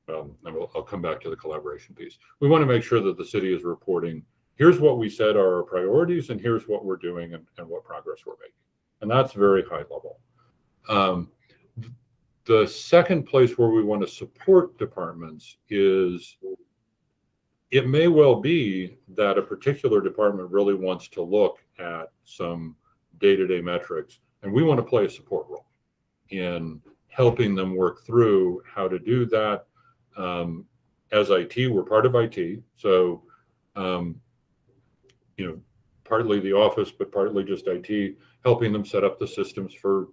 I'll come back to the collaboration piece. We want to make sure that the city is reporting, here's what we said are our priorities, and here's what we're doing and what progress we're making. And that's very high level. The second place where we want to support departments is, it may well be that a particular department really wants to look at some day-to-day metrics, and we want to play a support role in helping them work through how to do that. As IT, we're part of IT, so partly the office, but partly just IT, helping them set up the systems for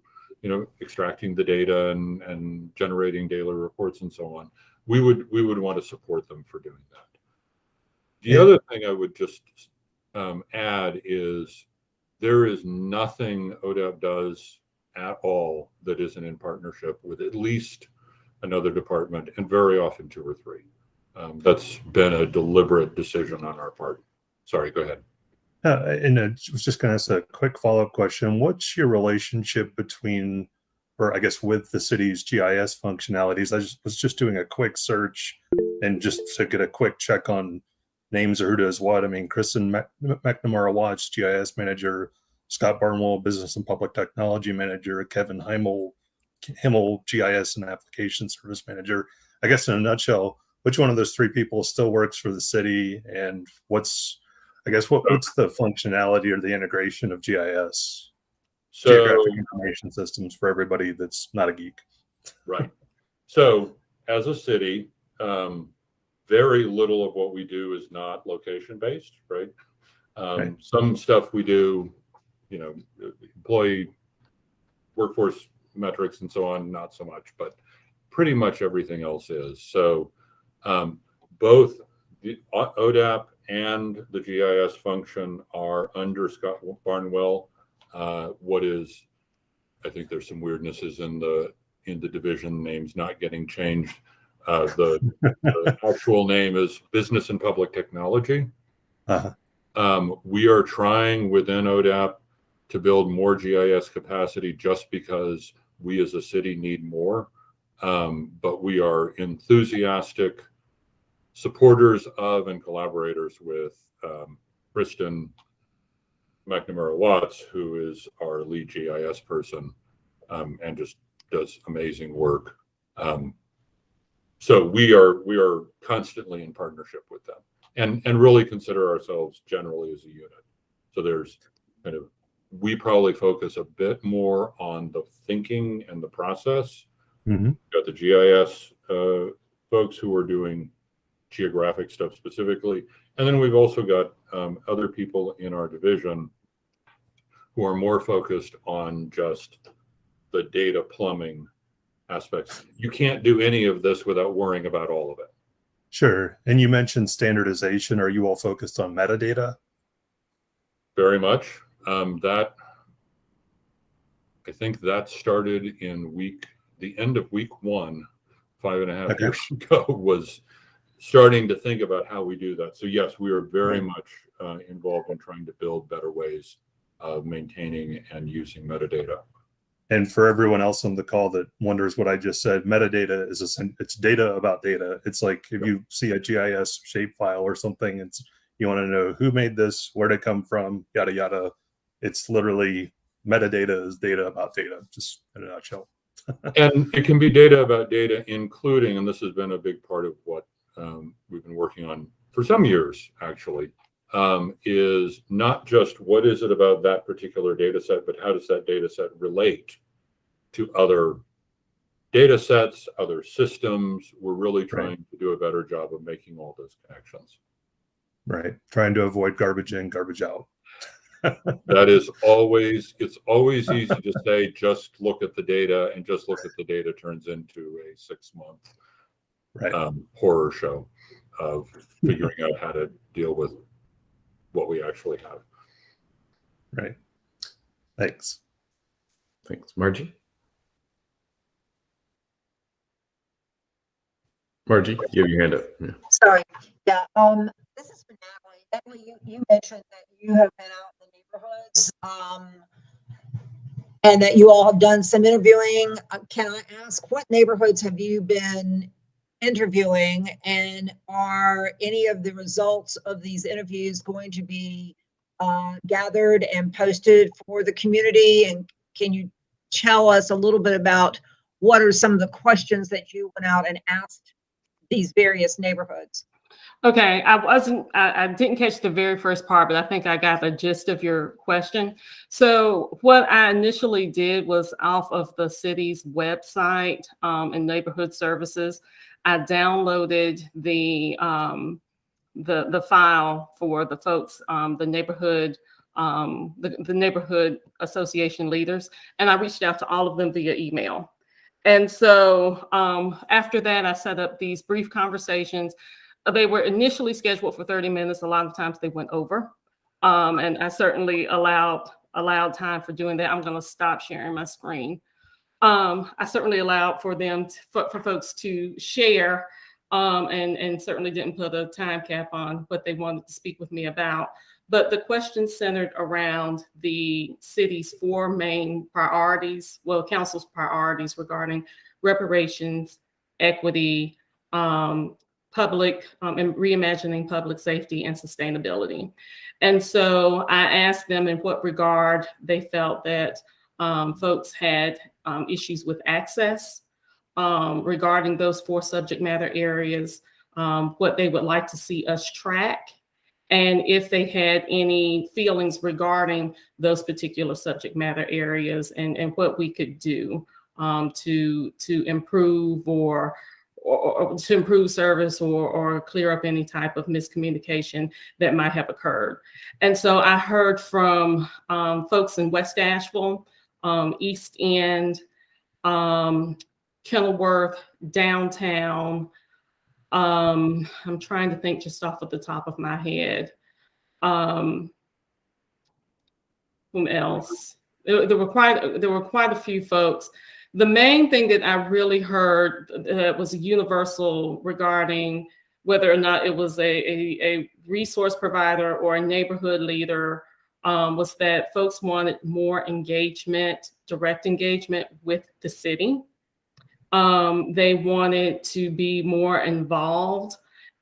extracting the data and generating daily reports and so on. We would want to support them for doing that. The other thing I would just add is, there is nothing ODAP does at all that isn't in partnership with at least another department, and very often 2 or 3. That's been a deliberate decision on our part. Sorry, go ahead. And I was just going to ask a quick follow-up question. What's your relationship between, or I guess with the city's GIS functionalities? I was just doing a quick search and just to get a quick check on names or who does what. I mean, Kristen McNamara Watts, GIS manager, Scott Barnwell, business and public technology manager, Kevin Himmel, GIS and application service manager. I guess in a nutshell, which one of those 3 people still works for the city, and what's the functionality or the integration of GIS, geographic information systems, for everybody that's not a geek? Right. So as a city, very little of what we do is not location based, right? Right. Some stuff we do, employee workforce metrics and so on, not so much, but pretty much everything else is. So both the ODAP and the GIS function are under Scott Barnwell. I think there's some weirdnesses in the division names not getting changed. The actual name is Business and Public Technology. We are trying within ODAP to build more GIS capacity just because we as a city need more. But we are enthusiastic supporters of and collaborators with Kristen McNamara Watts, who is our lead GIS person, and just does amazing work. So we are constantly in partnership with them, and really consider ourselves generally as a unit. So there's we probably focus a bit more on the thinking and the process. We've got the GIS folks who are doing geographic stuff specifically, and then we've also got other people in our division who are more focused on just the data plumbing aspects. You can't do any of this without worrying about all of it. Sure. And you mentioned standardization. Are you all focused on metadata? Very much. I think that started in the end of week 1, 5.5 years ago, was starting to think about how we do that. So yes, we are very much involved in trying to build better ways of maintaining and using metadata. And for everyone else on the call that wonders what I just said, metadata it's data about data. It's like if you see a GIS shapefile or something, you want to know who made this, where did it come from, yada yada. It's literally metadata is data about data, just in a nutshell. And it can be data about data, including, and this has been a big part of what we've been working on for some years, actually, is not just what is it about that particular data set, but how does that data set relate to other data sets, other systems. We're really trying to do a better job of making all those connections. Right. Trying to avoid garbage in, garbage out. That is it's always easy to say, just look at the data, and just look at the data turns into a 6-month horror show of figuring out how to deal with what we actually have. Right. Thanks. Margie? Margie, you have your hand up. Yeah. Sorry. Yeah. This is for Natalie. Natalie, you mentioned that you have been out in the neighborhoods, and that you all have done some interviewing. Can I ask, what neighborhoods have you been interviewing, and are any of the results of these interviews going to be gathered and posted for the community? And can you tell us a little bit about what are some of the questions that you went out and asked these various neighborhoods? Okay, I didn't catch the very first part, but I think I got the gist of your question. So what I initially did was, off of the city's website and neighborhood services, I downloaded the file for the folks, the neighborhood association leaders, and I reached out to all of them via email. And so after that, I set up these brief conversations. They were initially scheduled for 30 minutes. A lot of times they went over. And I certainly allowed allowed time for doing that, I'm going to stop sharing my screen. I certainly allowed for them for folks to share, and certainly didn't put a time cap on what they wanted to speak with me about. But the question centered around the city's 4 main priorities, well, council's priorities regarding reparations, equity, public, and reimagining public safety and sustainability. And so I asked them in what regard they felt that folks had issues with access regarding those 4 subject matter areas, what they would like to see us track, and if they had any feelings regarding those particular subject matter areas, and what we could do to improve or to improve service or clear up any type of miscommunication that might have occurred. And so I heard from folks in West Asheville, East End, Kenilworth, downtown. I'm trying to think just off of the top of my head. Whom else? There were quite a few folks. The main thing that I really heard was universal regarding whether or not it was a resource provider or a neighborhood leader, was that folks wanted more engagement, direct engagement with the city. They wanted to be more involved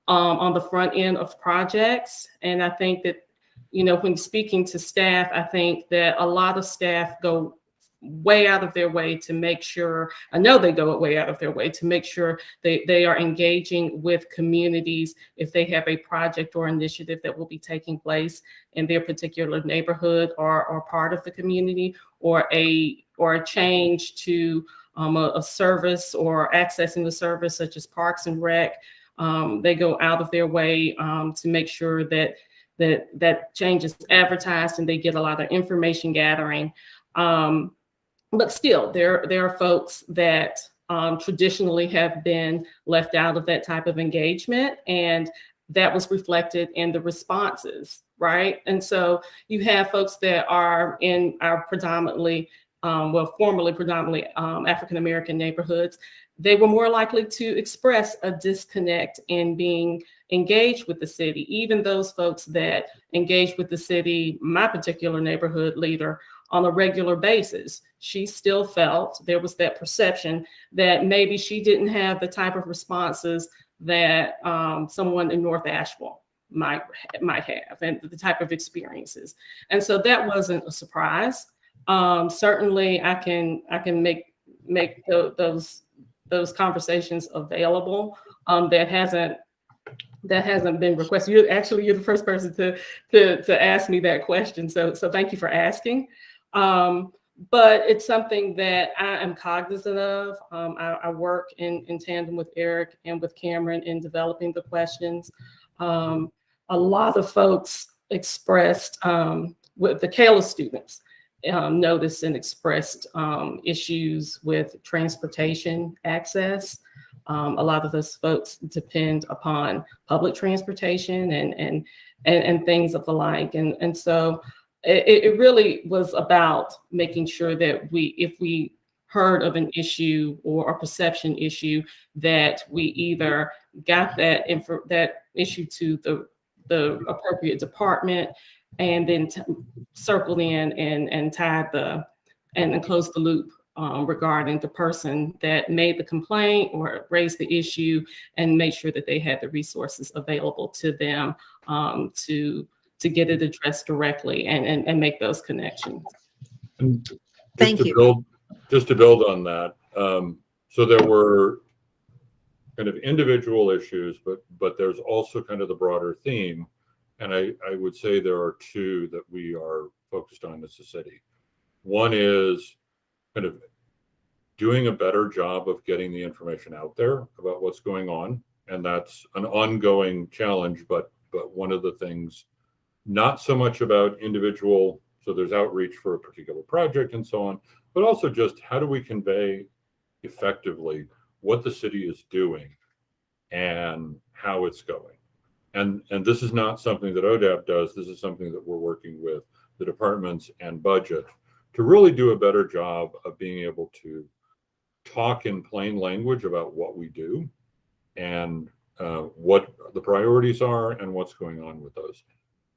on the front end of projects. And I think that, when speaking to staff, I think that a lot of staff go way out of their way to make sure, I know they go way out of their way to make sure they are engaging with communities if they have a project or initiative that will be taking place in their particular neighborhood or part of the community, or a change to a service or accessing the service such as Parks and Rec. They go out of their way to make sure that change is advertised and they get a lot of information gathering. But still, there are folks that traditionally have been left out of that type of engagement, and that was reflected in the responses, right? And so you have folks that are in our formerly predominantly African-American neighborhoods. They were more likely to express a disconnect in being engaged with the city. Even those folks that engaged with the city, my particular neighborhood leader, on a regular basis, she still felt there was that perception that maybe she didn't have the type of responses that someone in North Asheville might have, and the type of experiences. And so that wasn't a surprise. Certainly, I can make those conversations available. That hasn't been requested. You're the first person to ask me that question. So thank you for asking. But it's something that I am cognizant of. I work in tandem with Eric and with Cameron in developing the questions. A lot of folks expressed with the Kayla students. Noticed and expressed issues with transportation access. A lot of those folks depend upon public transportation and things of the like. And so it really was about making sure that if we heard of an issue or a perception issue, that we either got that issue to the appropriate department, and then circled in and tied and closed the loop regarding the person that made the complaint or raised the issue, and made sure that they had the resources available to them to get it addressed directly and make those connections. And Thank you. Just to build on that, so there were kind of individual issues, but there's also kind of the broader theme. And I would say there are 2 that we are focused on as a city. One is kind of doing a better job of getting the information out there about what's going on. And that's an ongoing challenge, but one of the things, not so much about individual, so there's outreach for a particular project and so on, but also just how do we convey effectively what the city is doing and how it's going. And this is not something that ODAP does. This is something that we're working with the departments and budget to really do a better job of being able to talk in plain language about what we do and what the priorities are and what's going on with those.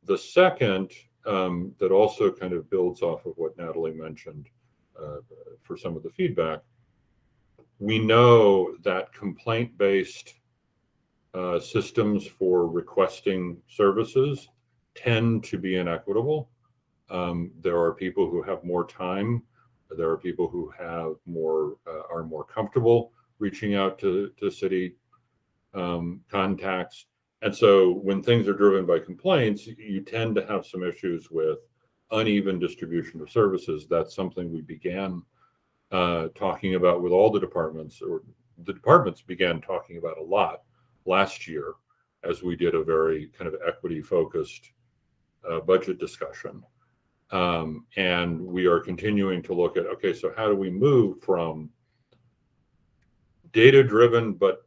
The second that also kind of builds off of what Natalie mentioned for some of the feedback, we know that complaint-based systems for requesting services tend to be inequitable. There are people who have more time. There are people who have more are more comfortable reaching out to city contacts. And so when things are driven by complaints, you tend to have some issues with uneven distribution of services. That's something we began talking about with all the departments, or the departments began talking about a lot last year as we did a very kind of equity focused budget discussion. And we are continuing to look at, okay, so how do we move from data driven, but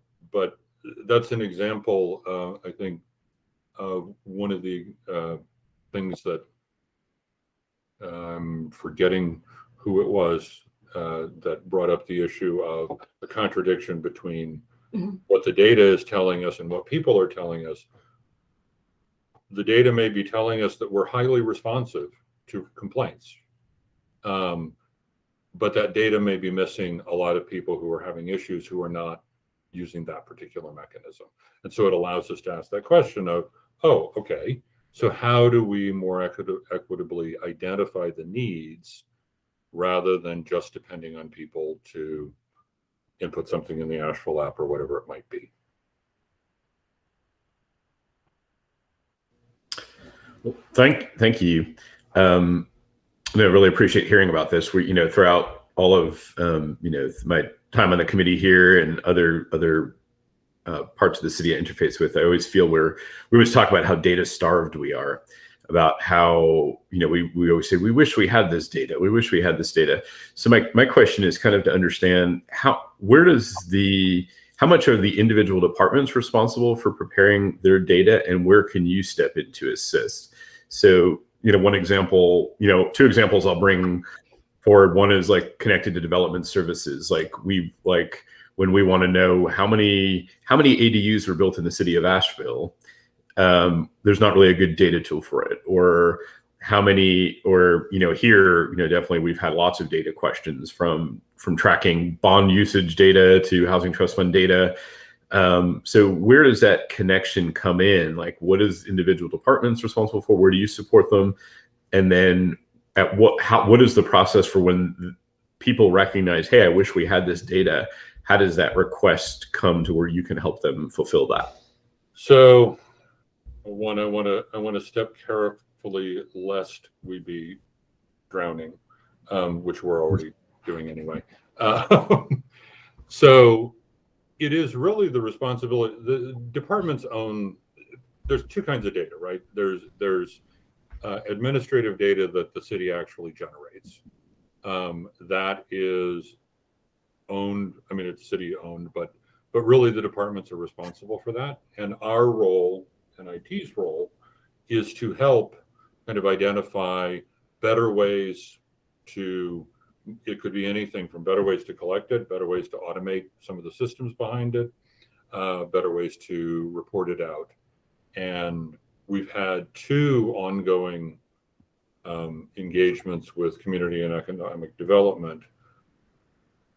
that's an example, I think, of one of the things that I'm forgetting who it was that brought up the issue of the contradiction between what the data is telling us and what people are telling us. The data may be telling us that we're highly responsive to complaints, but that data may be missing a lot of people who are having issues who are not using that particular mechanism. And so it allows us to ask that question of, oh, okay, so how do we more equitably identify the needs rather than just depending on people to input something in the Asheville app or whatever it might be? Well, thank you. I really appreciate hearing about this. We, throughout all of, my time on the committee here and other parts of the city I interface with, I always feel we always talk about how data starved we are, about how, we always say, we wish we had this data. We wish we had this data. So my question is kind of to understand how much are the individual departments responsible for preparing their data, and where can you step in to assist? So, one example, two examples I'll bring forward. One is like connected to development services. When we want to know how many ADUs were built in the city of Asheville, there's not really a good data tool for it. Or how many, or here, definitely we've had lots of data questions from tracking bond usage data to housing trust fund data. So where does that connection come in? Like, what is individual departments responsible for? Where do you support them? And then what is the process for when people recognize, hey, I wish we had this data? How does that request come to where you can help them fulfill that? So I want to step carefully lest we be drowning, which we're already doing anyway. So it is really the responsibility. The departments own. There's two kinds of data, right? There's administrative data that the city actually generates. That is owned. I mean, it's city owned, but really the departments are responsible for that. And our role, and IT's role, is to help kind of identify better ways to. It could be anything from better ways to collect it, better ways to automate some of the systems behind it, better ways to report it out. And we've had two ongoing engagements with community and economic development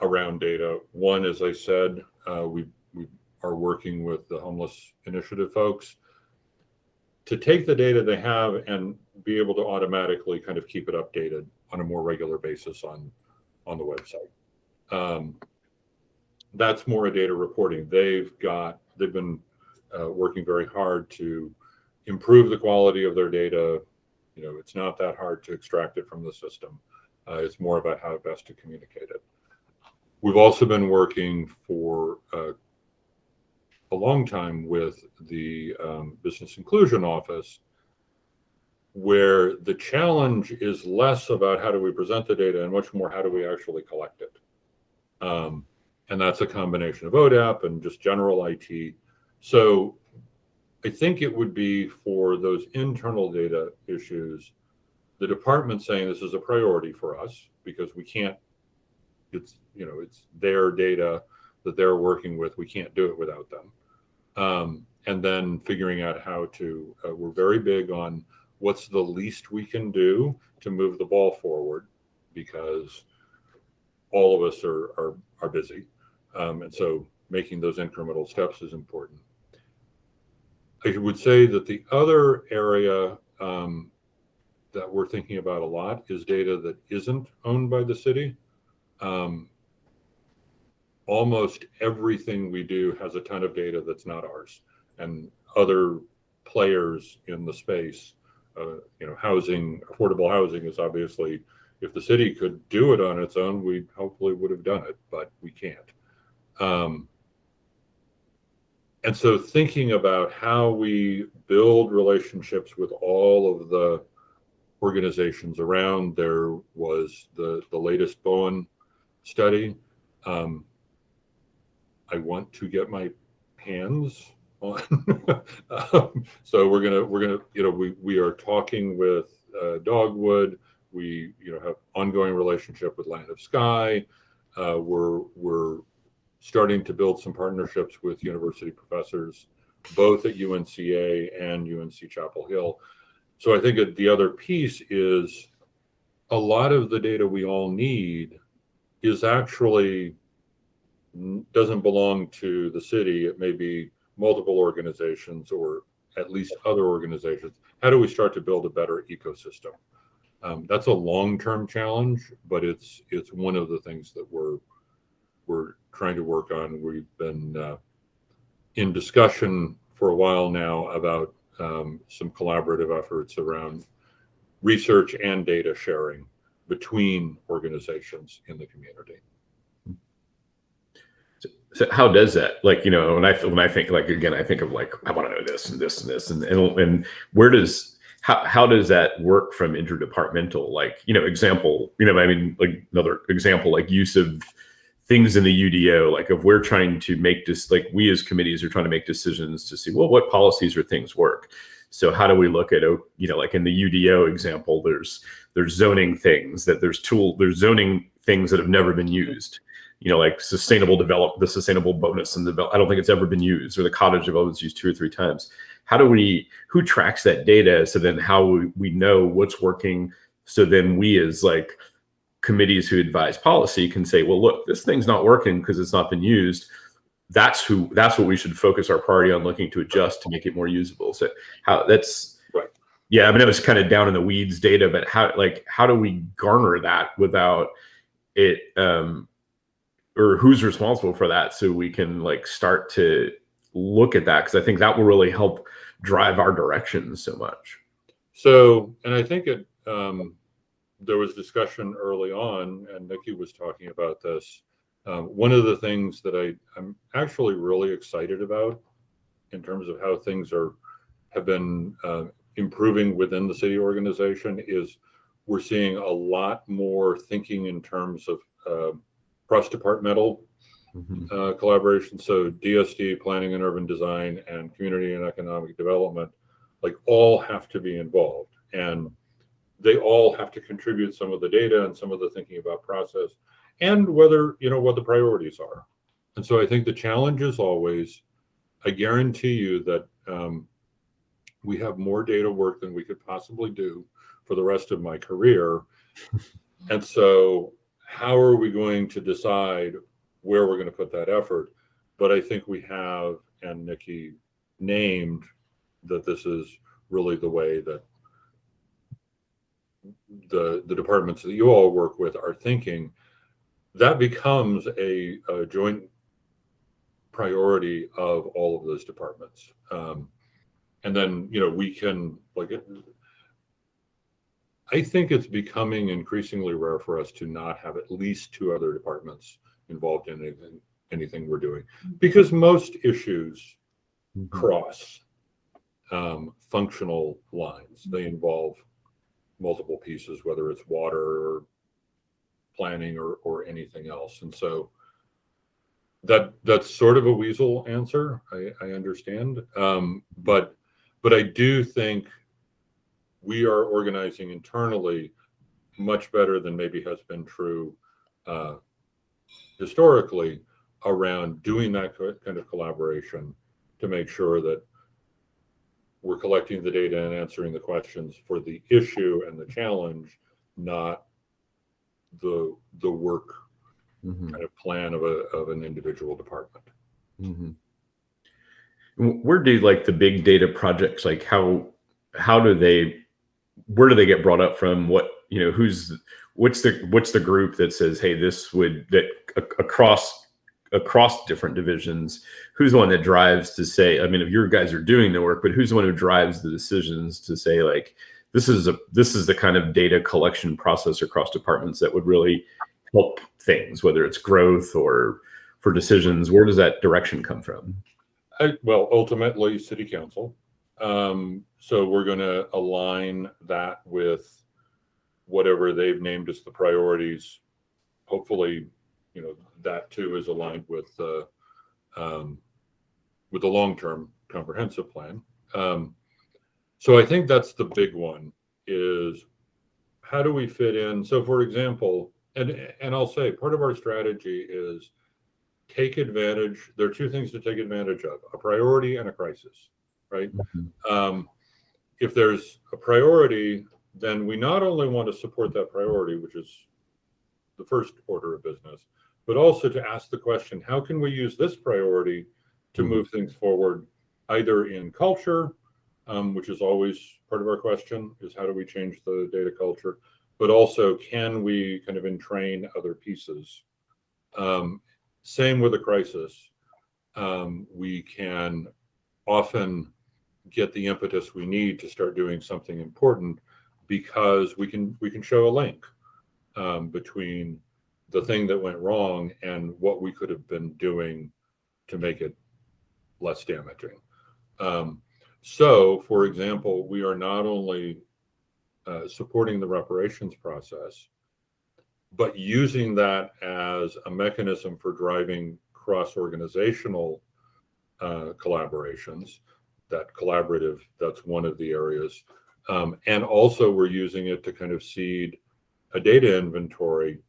around data. One, as I said, we are working with the homeless initiative folks to take the data they have and be able to automatically kind of keep it updated on a more regular basis on the website. That's more a data reporting. They've been working very hard to improve the quality of their data. It's not that hard to extract it from the system. It's more about how best to communicate it. We've also been working for a long time with the Business Inclusion Office, where the challenge is less about how do we present the data and much more how do we actually collect it. And that's a combination of ODAP and just general IT. So I think it would be for those internal data issues the department saying this is a priority for us because we can't, it's their data that they're working with. We can't do it without them. And then figuring out how to, we're very big on what's the least we can do to move the ball forward, because all of us are busy. And so making those incremental steps is important. I would say that the other area that we're thinking about a lot is data that isn't owned by the city. Almost everything we do has a ton of data that's not ours, and other players in the space. Housing, affordable housing is obviously, if the city could do it on its own, we hopefully would have done it, but we can't. And so thinking about how we build relationships with all of the organizations around, there was the latest Bowen study. I want to get my hands on. So we are talking with Dogwood. We have ongoing relationship with Land of Sky. We're starting to build some partnerships with university professors, both at UNCA and UNC Chapel Hill. So I think that the other piece is a lot of the data we all need is actually doesn't belong to the city. It may be multiple organizations or at least other organizations. How do we start to build a better ecosystem? That's a long-term challenge, but it's one of the things that we're trying to work on. We've been in discussion for a while now about some collaborative efforts around research and data sharing between organizations in the community. So how does that, when I think, again, I think of I want to know this and this and this, and where does, how does that work from interdepartmental, example, another example, use of things in the UDO, if we're trying to make this, we as committees are trying to make decisions to see, well, what policies or things work. So how do we look at, in the UDO example, there's zoning things there's zoning things that have never been used. Sustainable the sustainable bonus and I don't think it's ever been used, or the cottage development's used 2 or 3 times. Who tracks that data? So then how we know what's working. So then we as committees who advise policy can say, well, look, this thing's not working because it's not been used. That's what we should focus our priority on, looking to adjust to make it more usable. So that's right. Yeah. I mean, it was kind of down in the weeds data, but how do we garner that without it, or who's responsible for that, so we can start to look at that, because I think that will really help drive our direction so much. So, and I think there was discussion early on, and Nikki was talking about this. One of the things that I'm actually really excited about in terms of how things have been improving within the city organization is we're seeing a lot more thinking in terms of cross-departmental collaboration. So DSD, planning and urban design, and community and economic development, all have to be involved, and they all have to contribute some of the data and some of the thinking about process, and whether, what the priorities are. And so I think the challenge is always, I guarantee you that we have more data work than we could possibly do for the rest of my career. And so how are we going to decide where we're going to put that effort? But I think we have, and Nikki named that this is really the way that the departments that you all work with are thinking. That becomes a joint priority of all of those departments. And then, we can, I think it's becoming increasingly rare for us to not have at least 2 other departments involved in anything we're doing, because most issues cross functional lines. They involve multiple pieces, whether it's water or planning or anything else. And so that's sort of a weasel answer. I understand. But I do think we are organizing internally much better than maybe has been true historically around doing that kind of collaboration to make sure that we're collecting the data and answering the questions for the issue and the challenge, not the work kind of plan of an individual department. Where do like the big data projects, like how do they, where do they get brought up from? What, you know, what's the group that says, hey, this would, that across different divisions, who's the one that drives to say, I mean, if your guys are doing the work, but who's the one who drives the decisions to say, like, this is the kind of data collection process across departments that would really help things, whether it's growth or for decisions? Where does that direction come from? Well, ultimately, City Council. So we're going to align that with whatever they've named as the priorities. Hopefully, you know, that too is aligned with the long-term comprehensive plan. So I think that's the big one, is how do we fit in? So for example, and I'll say part of our strategy is take advantage. There are two things to take advantage of: a priority and a crisis, right? If there's a priority, then we not only want to support that priority, which is the first order of business, but also to ask the question, how can we use this priority to move things forward, either in culture, which is always part of our question, is how do we change the data culture, but also can we kind of entrain other pieces? Same with a crisis. We can often get the impetus we need to start doing something important because we can show a link between the thing that went wrong and what we could have been doing to make it less damaging. So, for example, we are not only supporting the reparations process, but using that as a mechanism for driving cross-organizational collaborations. That collaborative, that's one of the areas. And also we're using it to kind of seed a data inventory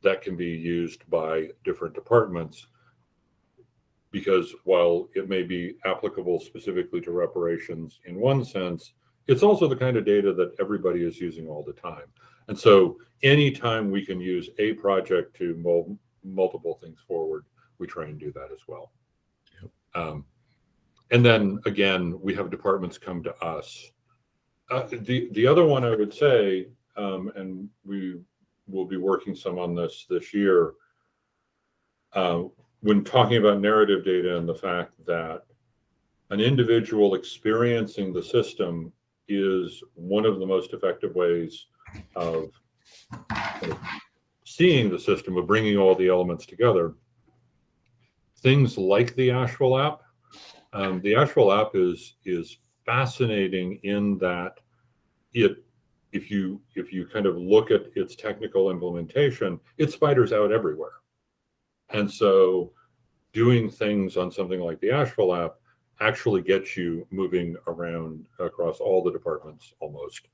that can be used by different departments, because while it may be applicable specifically to reparations in one sense, it's also the kind of data that everybody is using all the time. And so anytime we can use a project to move multiple things forward, we try and do that as well. And then again, we have departments come to us. The other one I would say, and we will be working some on this year, when talking about narrative data and the fact that an individual experiencing the system is one of the most effective ways of seeing the system, of bringing all the elements together. Things like the Asheville app. The Asheville app is fascinating in that if you kind of look at its technical implementation, it spiders out everywhere. And so doing things on something like the Asheville app actually gets you moving around across all the departments almost,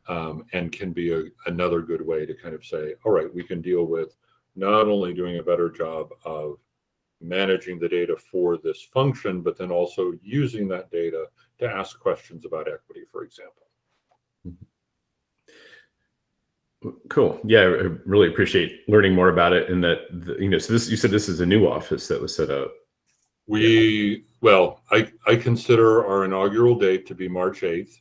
and can be another good way to kind of say, all right, we can deal with not only doing a better job of managing the data for this function, but then also using that data to ask questions about equity, for example. Cool. Yeah, I really appreciate learning more about it. And that, you know, so this, you said this is a new office that was set up. Well, I consider our inaugural date to be March 8th,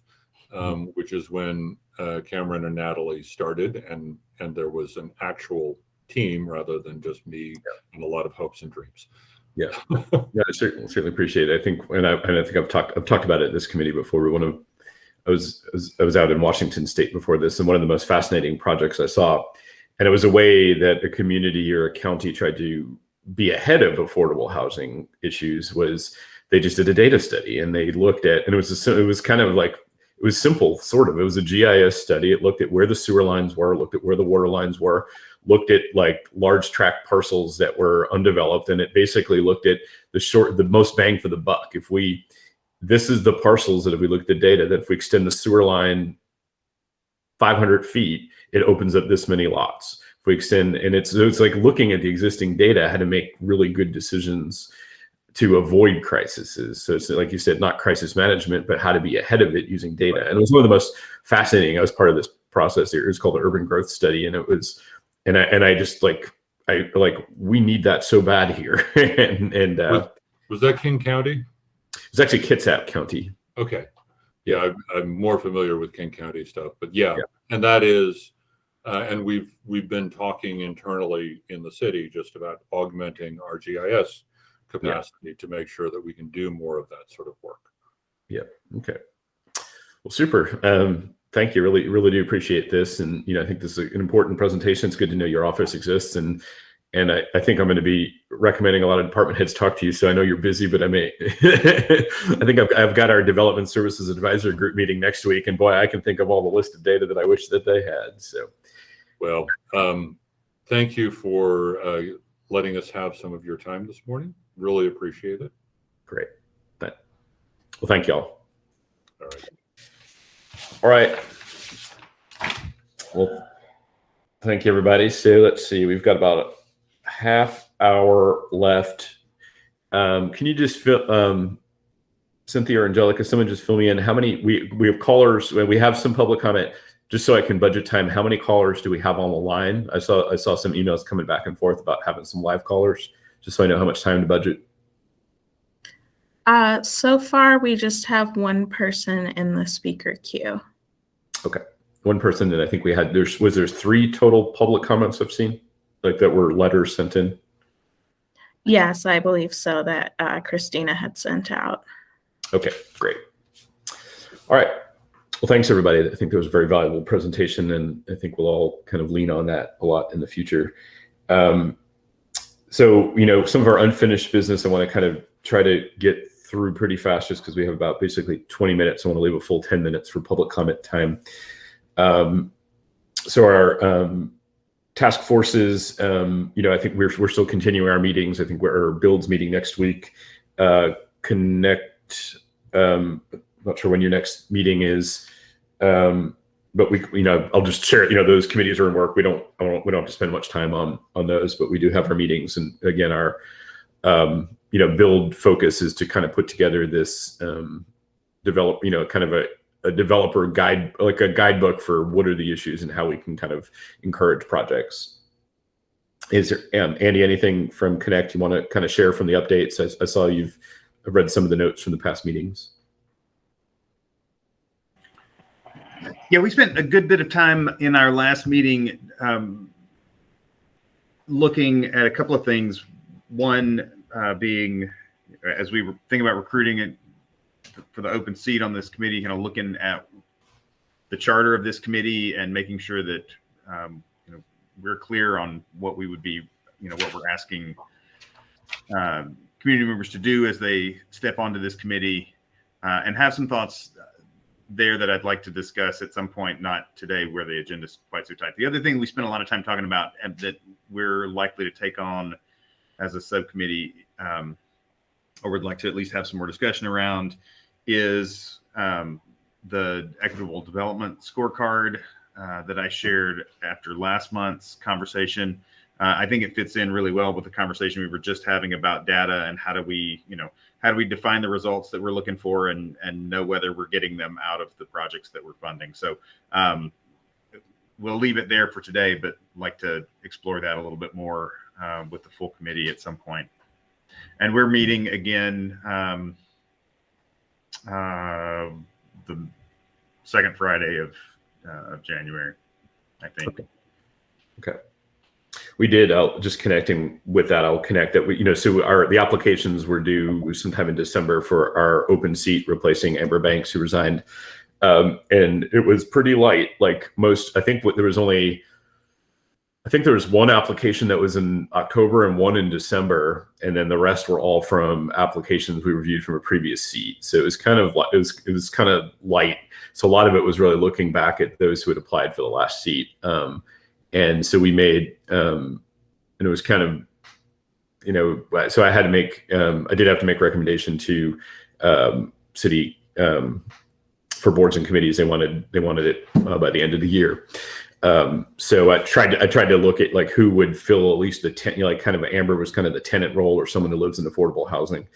which is when Cameron and Natalie started, and there was an actual team rather than just me and a lot of hopes and dreams. Yeah, yeah, I certainly appreciate it. I think, and I think I've talked about it at this committee before. I was out in Washington State before this, and one of the most fascinating projects I saw, and it was a way that a community or a county tried to be ahead of affordable housing issues, was they just did a data study, and they looked at, and it was kind of like, it was simple, sort of. It was a GIS study. It looked at where the sewer lines were, looked at where the water lines were, looked at like large tract parcels that were undeveloped, and it basically looked at the most bang for the buck. This is the parcels that if we look at the data, that if we extend the sewer line 500 feet, it opens up this many lots. If we extend, and it's like looking at the existing data, how to make really good decisions to avoid crises. So it's like you said, not crisis management, but how to be ahead of it using data. And it was one of the most fascinating. I was part of this process here. It was called the Urban Growth Study, and it was, and I just like we need that so bad here. and was that King County? It's actually Kitsap County. Okay. Yeah, I'm more familiar with King County stuff, but yeah. And that is, and we've been talking internally in the city just about augmenting our GIS capacity to make sure that we can do more of that sort of work. Yeah. Okay. Well, super. Thank you. Really do appreciate this. And, I think this is an important presentation. It's good to know your office exists. And I think I'm going to be recommending a lot of department heads talk to you. So I know you're busy, but I think I've got our development services advisory group meeting next week. And boy, I can think of all the list of data that I wish that they had. So, well, thank you for letting us have some of your time this morning. Really appreciate it. Great. Well, thank y'all. All right. All right. Well, thank you, everybody. So let's see. We've got about a half hour left. Can you just fill, Cynthia or Angelica, someone just fill me in. How many, we have callers, we have some public comment, just so I can budget time. How many callers do we have on the line? I saw some emails coming back and forth about having some live callers, just so I know how much time to budget. So far, we just have one person in the speaker queue. Okay. One person, and I think we had, was there 3 total public comments I've seen, like that were letters sent in? Yes, I believe so, that Christina had sent out. Okay, great. All right. Well, thanks, everybody. I think that was a very valuable presentation, and I think we'll all kind of lean on that a lot in the future. So, some of our unfinished business, I want to kind of try to get through pretty fast, just because we have about basically 20 minutes. I want to leave a full 10 minutes for public comment time. So our task forces, I think we're still continuing our meetings. I think our builds meeting next week. Connect, not sure when your next meeting is, but I'll just share. Those committees are in work. We don't have to spend much time on those, but we do have our meetings. And again, our build focus is to kind of put together this develop, kind of a developer guide, like a guidebook for what are the issues and how we can kind of encourage projects. Is there, Andy, anything from Connect you want to kind of share from the updates? I saw you've read some of the notes from the past meetings. Yeah, we spent a good bit of time in our last meeting looking at a couple of things. One being, as we were thinking about recruiting it for the open seat on this committee, kind of looking at the charter of this committee and making sure that we're clear on what we would be, what we're asking community members to do as they step onto this committee, and have some thoughts there that I'd like to discuss at some point, not today where the agenda is quite so tight. The other thing we spent a lot of time talking about, and that we're likely to take on as a subcommittee, or would like to at least have some more discussion around, is the equitable development scorecard that I shared after last month's conversation. I think it fits in really well with the conversation we were just having about data and how do we define the results that we're looking for and know whether we're getting them out of the projects that we're funding. So we'll leave it there for today, but like to explore that a little bit more with the full committee at some point. And we're meeting again the second Friday of January, I think. Okay. We did. Just connecting with that. I'll connect that. So the applications were due sometime in December for our open seat replacing Amber Banks, who resigned, and it was pretty light. Like most, I think there was one application that was in October and one in December, and then the rest were all from applications we reviewed from a previous seat. So it was kind of light. So a lot of it was really looking back at those who had applied for the last seat. And so we made, and it was kind of, so I had to make, I did have to make recommendation to city for boards and committees, they wanted it by the end of the year. So I tried to look at like who would fill at least like kind of Amber was kind of the tenant role, or someone who lives in affordable housing.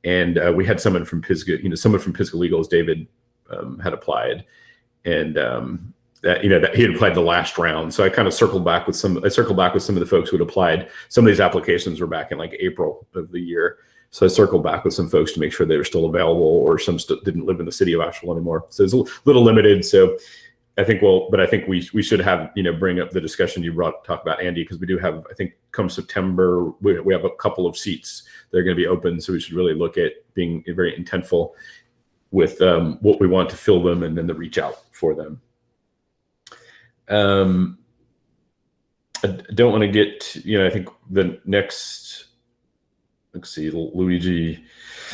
And we had someone from Pisgah, someone from Pisgah Legal, as David had applied, and that he had applied the last round. So I kind of circled back with some of the folks who had applied. Some of these applications were back in like April of the year. So I circled back with some folks to make sure they were still available, or some didn't live in the city of Asheville anymore. So it's a little limited. So I think we should have, bring up the discussion you talk about, Andy, because we do have, I think come September, we have a couple of seats that are going to be open. So we should really look at being very intentful with what we want to fill them, and then the reach out for them. I don't want to get, I think the next, let's see, Luigi.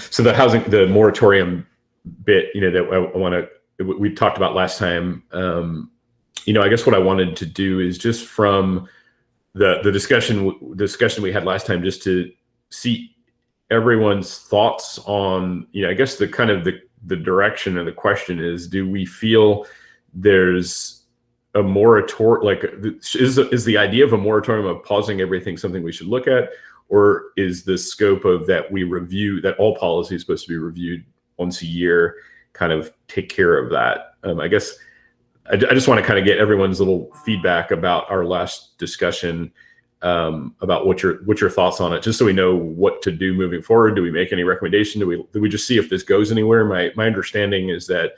So the moratorium bit, that I want to, we talked about last time. I guess what I wanted to do is just from the discussion we had last time, just to see everyone's thoughts on, I guess the kind of the direction of the question is, do we feel there's a moratorium, like is the idea of a moratorium of pausing everything something we should look at, or is the scope of that we review, that all policy is supposed to be reviewed once a year, kind of take care of that? I guess I just want to kind of get everyone's little feedback about our last discussion, about what your thoughts on it, just so we know what to do moving forward. Do we make any recommendation? Do we just see if this goes anywhere? My understanding is that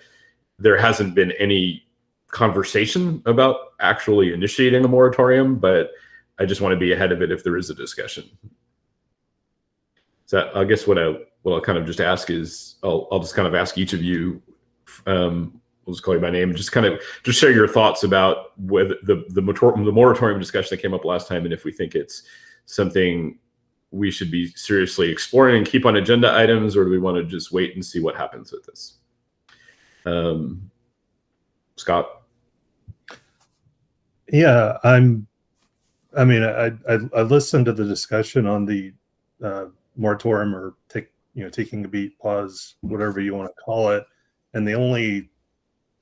there hasn't been any conversation about actually initiating a moratorium, but I just want to be ahead of it if there is a discussion. So I guess what I'll kind of just ask is, I'll just kind of ask each of you, we'll just call you by name, and just share your thoughts about whether the moratorium discussion that came up last time, and if we think it's something we should be seriously exploring and keep on agenda items, or do we want to just wait and see what happens with this? Scott? Yeah, I listened to the discussion on the moratorium, or taking a beat, pause, whatever you want to call it. And the only,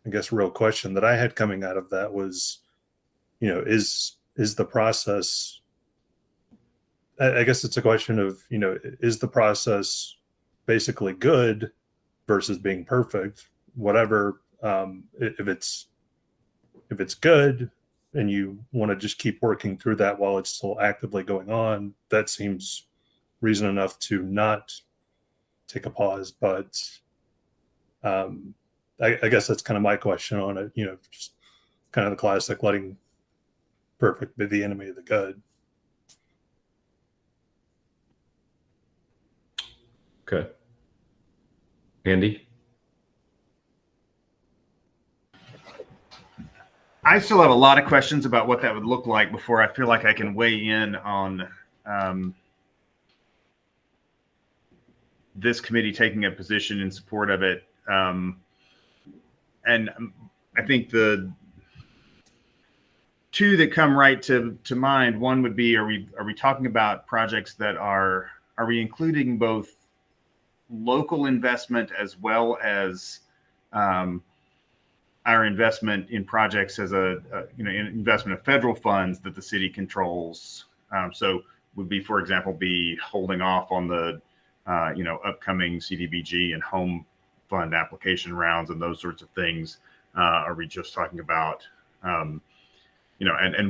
I guess, real question that I had coming out of that was, is the process, I guess it's a question of, is the process basically good versus being perfect? Whatever, if it's good, and you want to just keep working through that while it's still actively going on, that seems reason enough to not take a pause. But I guess that's kind of my question on it, just kind of the classic letting perfect be the enemy of the good. Okay. Andy? I still have a lot of questions about what that would look like before I feel like I can weigh in on this committee taking a position in support of it. And I think the two that come right to mind, one would be, are we talking about projects that are we including both local investment as well as our investment in projects as investment of federal funds that the city controls? So would be, for example, be holding off on the upcoming CDBG and home fund application rounds and those sorts of things? Are we just talking about and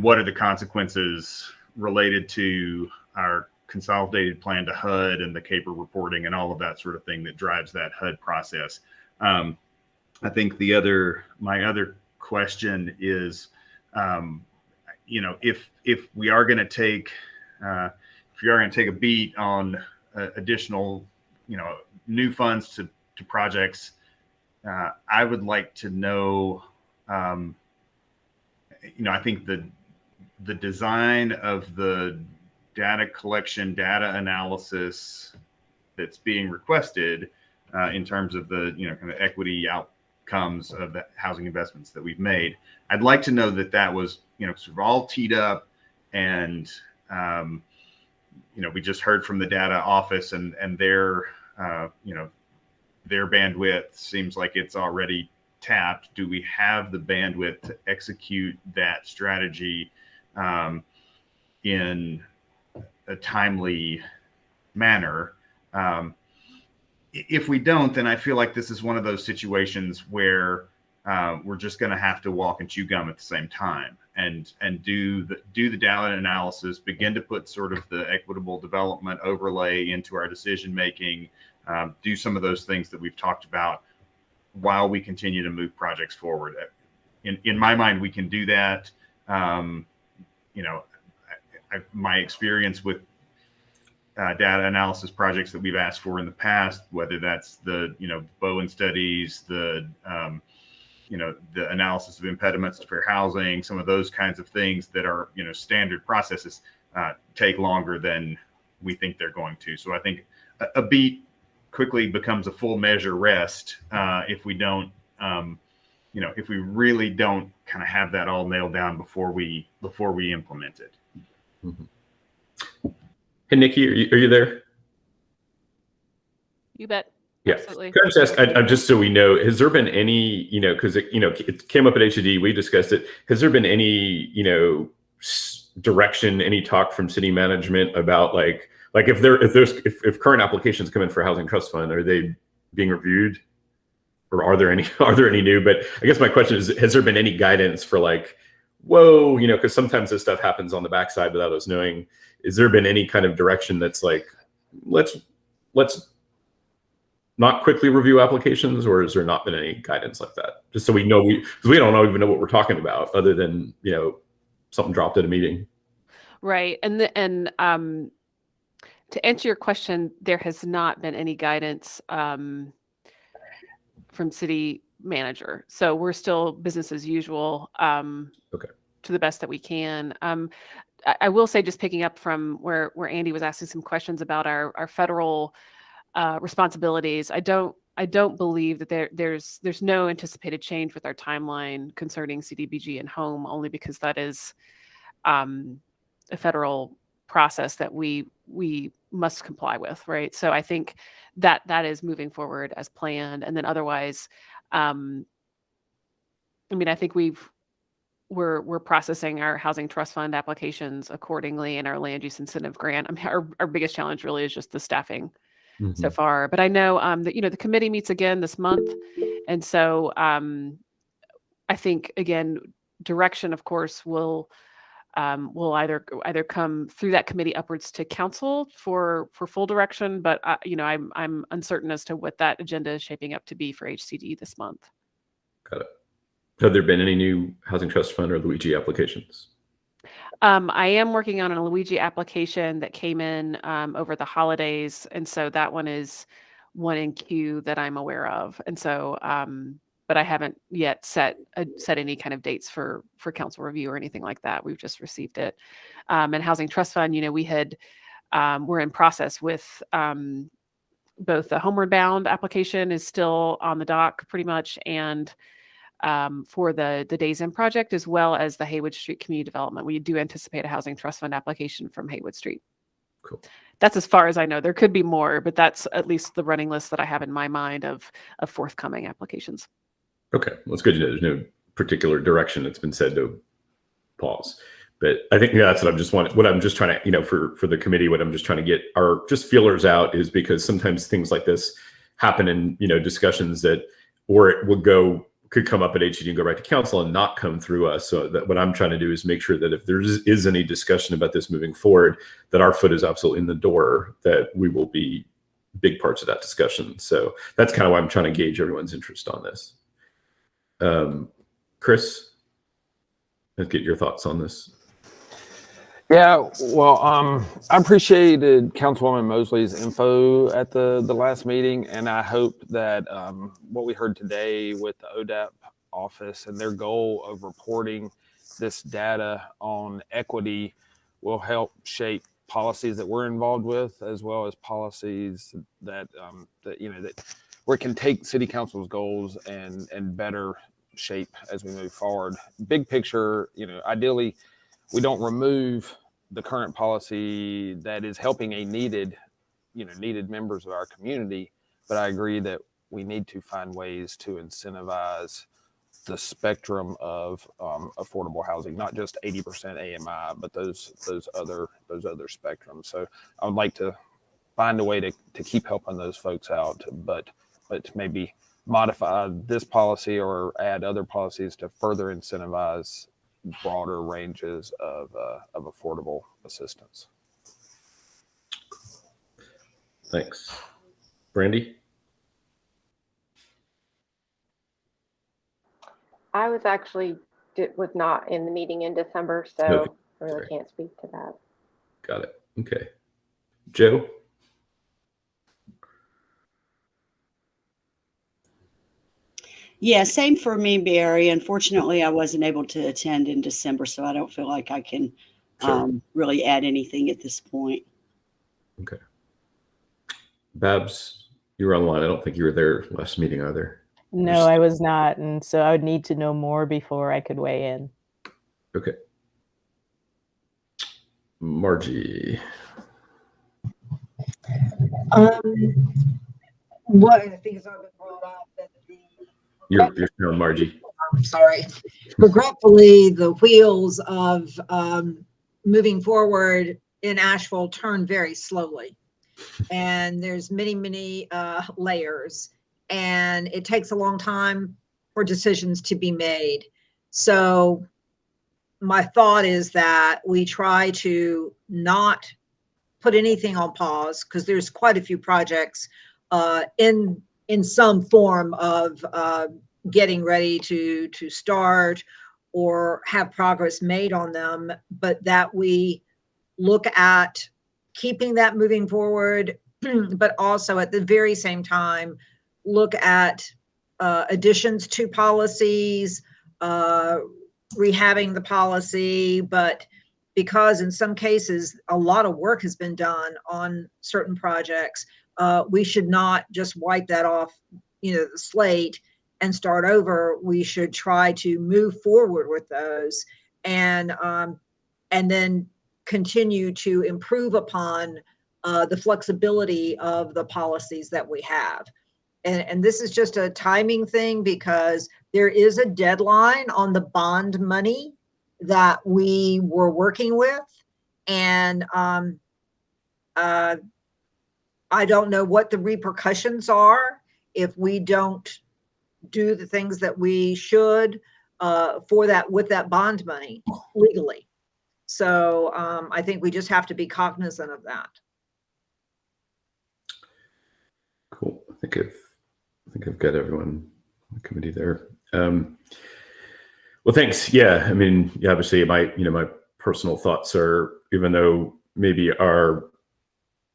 what are the consequences related to our consolidated plan to HUD and the CAPER reporting and all of that sort of thing that drives that HUD process? I think my other question is, if we are going to take, a beat on additional, new funds to projects, I would like to know, I think the design of the data collection, data analysis that's being requested in terms of the, kind of equity outcomes of the housing investments that we've made. I'd like to know that was, sort of all teed up, and, we just heard from the data office and their, their bandwidth seems like it's already tapped? Do we have the bandwidth to execute that strategy in a timely manner? If we don't, then I feel like this is one of those situations where we're just going to have to walk and chew gum at the same time, and do the data analysis, begin to put sort of the equitable development overlay into our decision making, do some of those things that we've talked about while we continue to move projects forward. In my mind, we can do that. My experience with data analysis projects that we've asked for in the past, whether that's the Bowen studies, the analysis of impediments to fair housing, some of those kinds of things that are standard processes, take longer than we think they're going to. So I think a beat quickly becomes a full measure rest if we don't, if we really don't kind of have that all nailed down before we implement it. Mm-hmm. Hey, Nikki, are you there? You bet. Yeah. Absolutely. Can I just ask, just so we know, has there been any, because it came up at HED, we discussed it. Has there been any, direction, any talk from city management about like if current applications come in for housing trust fund, are they being reviewed, or are there any new? But I guess my question is, has there been any guidance for like, whoa, because sometimes this stuff happens on the backside without us knowing. Has there been any kind of direction that's like, let's not quickly review applications, or has there not been any guidance like that? Just so we know, because we don't even know what we're talking about, other than something dropped at a meeting. Right, and to answer your question, there has not been any guidance from city manager, so we're still business as usual. Okay. To the best that we can. I will say, just picking up from where Andy was asking some questions about our federal responsibilities, I don't believe that there's no anticipated change with our timeline concerning CDBG and home, only because that is a federal process that we must comply with, right? So I think that is moving forward as planned, and then otherwise, I think we're processing our housing trust fund applications accordingly, and our land use incentive grant. Our biggest challenge really is just the staffing so far. But I know that the committee meets again this month, and so I think again, direction, of course, will either come through that committee upwards to council for full direction. But I'm uncertain as to what that agenda is shaping up to be for HCD this month. Got it. Have there been any new housing trust fund or Luigi applications? I am working on a Luigi application that came in over the holidays, and so that one is one in queue that I'm aware of. And so, but I haven't yet set any kind of dates for council review or anything like that. We've just received it. And housing trust fund, we're in process with both the Homeward Bound application is still on the dock pretty much, and for the Days Inn project, as well as the Haywood Street community development. We do anticipate a housing trust fund application from Haywood Street. Cool. That's as far as I know. There could be more, but that's at least the running list that I have in my mind of forthcoming applications. Okay, well, it's good to know there's no particular direction that's been said to pause. But I think that's what I'm just trying to, for the committee, what I'm just trying to get our just feelers out, is because sometimes things like this happen in, discussions that, or it could come up at HED and go right to council and not come through us. So that what I'm trying to do is make sure that if there is any discussion about this moving forward, that our foot is absolutely in the door, that we will be big parts of that discussion. So that's kind of why I'm trying to gauge everyone's interest on this. Chris, let's get your thoughts on this. Yeah, well, I appreciated Councilwoman Mosley's info at the last meeting, and I hope that what we heard today with the ODAP office and their goal of reporting this data on equity will help shape policies that we're involved with, as well as policies that where it can take City Council's goals and better shape as we move forward. Big picture, ideally, we don't remove the current policy that is helping a needed members of our community, but I agree that we need to find ways to incentivize the spectrum of affordable housing, not just 80% AMI, but those other spectrums. So I would like to find a way to keep helping those folks out, but maybe modify this policy or add other policies to further incentivize broader ranges of affordable assistance. Thanks. Brandy? I was not in the meeting in December, so Okay. I really Sorry. can't speak to that. Got it. Okay. Joe? Yeah, same for me, Barry. Unfortunately, I wasn't able to attend in December, so I don't feel like I can Sure. really add anything at this point. Okay. Babs, you were online. I don't think you were there last meeting either. No, I was not. And so I would need to know more before I could weigh in. Okay. Margie. One of the things I've been brought up that You're on Margie. I'm sorry. Regretfully, the wheels of moving forward in Asheville turn very slowly. And there's many layers. And it takes a long time for decisions to be made. So my thought is that we try to not put anything on pause, because there's quite a few projects in some form of getting ready to start or have progress made on them, but that we look at keeping that moving forward, but also at the very same time, look at additions to policies, rehabbing the policy, but because in some cases, a lot of work has been done on certain projects, we should not just wipe that off, the slate and start over. We should try to move forward with those and then continue to improve upon the flexibility of the policies that we have. And this is just a timing thing, because there is a deadline on the bond money that we were working with. And I don't know what the repercussions are if we don't do the things that we should for that, with that bond money legally. So I think we just have to be cognizant of that. Cool. I think I've got everyone on the committee there. Well, thanks. Yeah, I mean, obviously my personal thoughts are, even though maybe our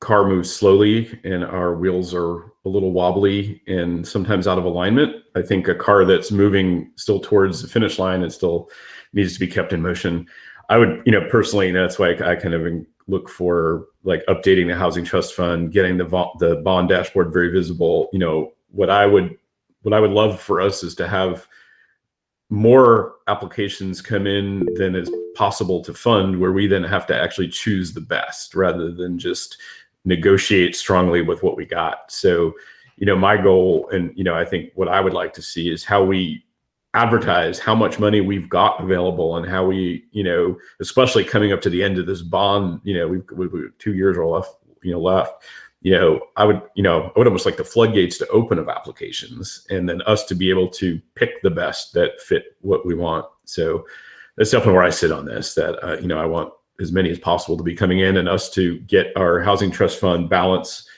car moves slowly and our wheels are a little wobbly and sometimes out of alignment, I think a car that's moving still towards the finish line and still needs to be kept in motion. I would, personally, that's why I kind of look for like updating the housing trust fund, getting the bond dashboard very visible. What I would love for us is to have more applications come in than is possible to fund, where we then have to actually choose the best rather than just negotiate strongly with what we got. So, my goal, and, I think what I would like to see is how we advertise how much money we've got available, and how we, especially coming up to the end of this bond, we've 2 years or left. I would almost like the floodgates to open of applications, and then us to be able to pick the best that fit what we want. So that's definitely where I sit on this, that, I want as many as possible to be coming in, and us to get our housing trust fund balance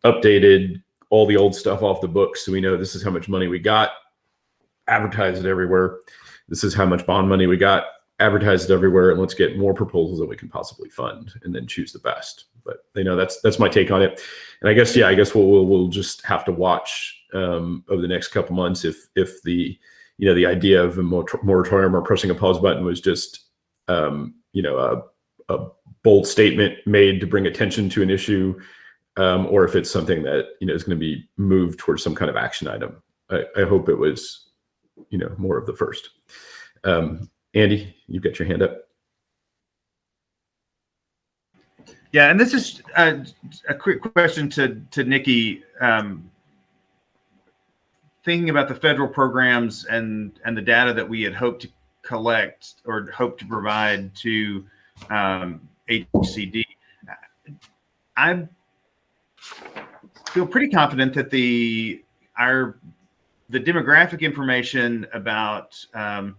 updated, all the old stuff off the books, so we know this is how much money we got, advertise it everywhere. This is how much bond money we got, advertise it everywhere, and let's get more proposals that we can possibly fund, and then choose the best. But that's my take on it. And I guess we'll just have to watch over the next couple months if the the idea of a moratorium or pressing a pause button was just a bold statement made to bring attention to an issue, or if it's something that is going to be moved towards some kind of action item. I hope it was more of the first. Andy, you've got your hand up. Yeah, and this is a quick question to Nikki. thinking about the federal programs and the data that we had hoped to collect or hoped to provide to HCD, I feel pretty confident that the demographic information about the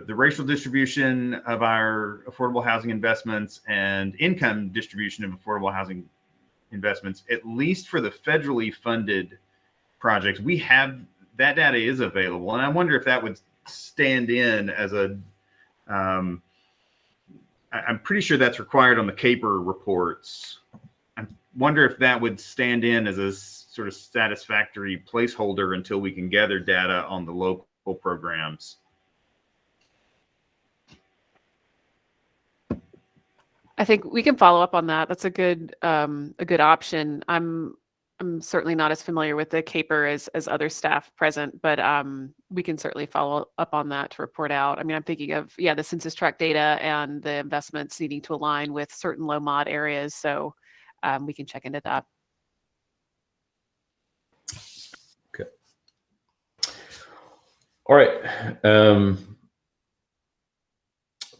racial distribution of our affordable housing investments and income distribution of affordable housing investments, at least for the federally funded projects, we have that data is available. And I wonder if that would stand in as a, I'm pretty sure that's required on the CAPER reports. I wonder if that would stand in as a sort of satisfactory placeholder until we can gather data on the local programs. I think we can follow up on that. That's a good option. I'm certainly not as familiar with the CAPER as other staff present, but we can certainly follow up on that to report out. I mean, I'm thinking of, the census tract data and the investments needing to align with certain low mod areas. So we can check into that. Okay. All right.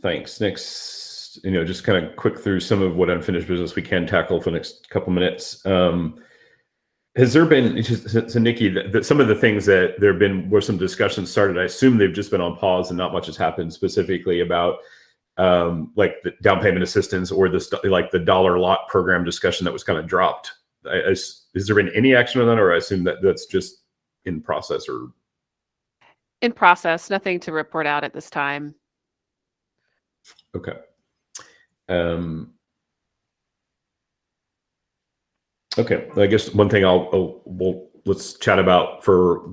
Thanks. Next, just kind of quick through some of what unfinished business we can tackle for the next couple minutes. Has there been, so Nikki, some of the things that there have been where some discussions started, I assume they've just been on pause and not much has happened specifically about like the down payment assistance or the dollar lot program discussion that was kind of dropped. Has there been any action on that, or I assume that that's just in process or? In process, nothing to report out at this time. Okay. Okay, I guess one thing let's chat about for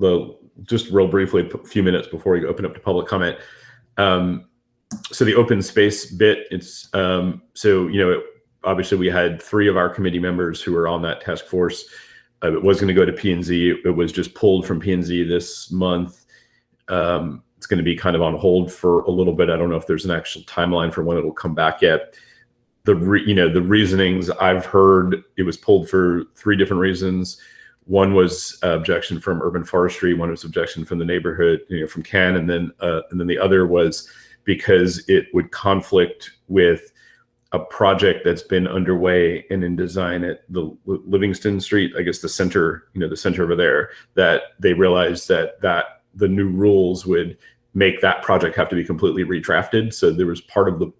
just real briefly, a few minutes before we open up to public comment. So the open space bit, it's obviously we had 3 of our committee members who were on that task force. It was going to go to P&Z. It was just pulled from P&Z this month. It's going to be kind of on hold for a little bit. I don't know if there's an actual timeline for when it'll come back yet. The reasonings I've heard, it was pulled for 3 different reasons. One was objection from urban forestry. One was objection from the neighborhood, from CAN, and then the other was because it would conflict with a project that's been underway and in design at the Livingston Street, I guess the center over there, that they realized that the new rules would make that project have to be completely redrafted. So there was part of the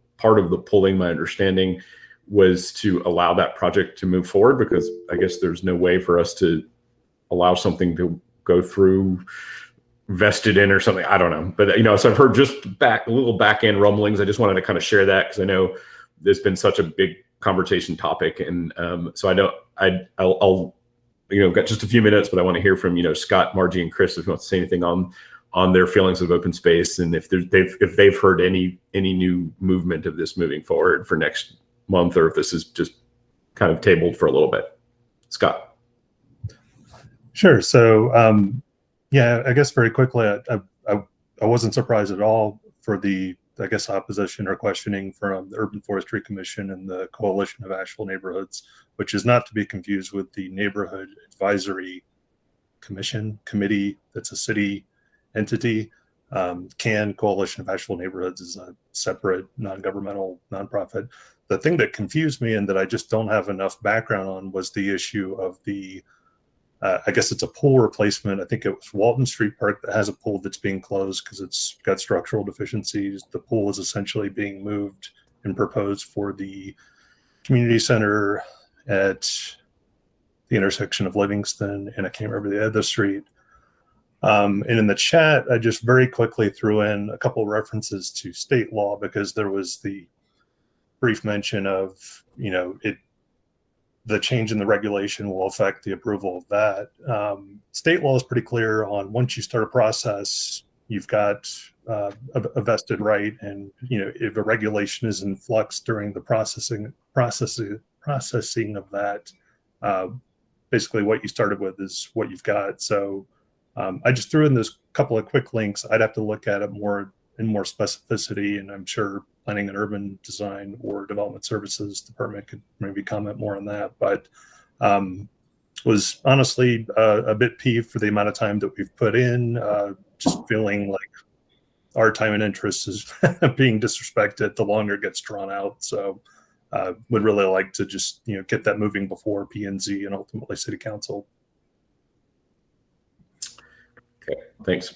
pulling, my understanding, was to allow that project to move forward, because I guess there's no way for us to allow something to go through vested in or something. I don't know. But, so I've heard just a little back end rumblings. I just wanted to kind of share that because I know there's been such a big conversation topic. And so I'll got just a few minutes, but I want to hear from, Scott, Margie, and Chris if you want to say anything on their feelings of open space, and if they've heard any new movement of this moving forward for next month, or if this is just kind of tabled for a little bit. Scott. Sure. So I guess very quickly, I wasn't surprised at all for the opposition or questioning from the Urban Forestry Commission and the Coalition of Asheville Neighborhoods, which is not to be confused with the Neighborhood Advisory Committee. That's a city entity. Coalition of Asheville Neighborhoods is a separate non-governmental nonprofit. The thing that confused me and that I just don't have enough background on was the issue of the I guess it's a pool replacement. I think it was Walton Street Park that has a pool that's being closed because it's got structural deficiencies. The pool is essentially being moved and proposed for the community center at the intersection of Livingston and I can't remember the other street. And in the chat, I just very quickly threw in a couple of references to state law because there was the brief mention of, the change in the regulation will affect the approval of that. State law is pretty clear on once you start a process, you've got a vested right. And, if a regulation is in flux during the processing of that, basically what you started with is what you've got. So I just threw in this couple of quick links. I'd have to look at it in more specificity, and I'm sure Planning and Urban Design or Development Services Department could maybe comment more on that. But was honestly a bit peeved for the amount of time that we've put in, just feeling like our time and interest is being disrespected the longer it gets drawn out. So would really like to just get that moving before P&Z and ultimately City Council. Okay, thanks.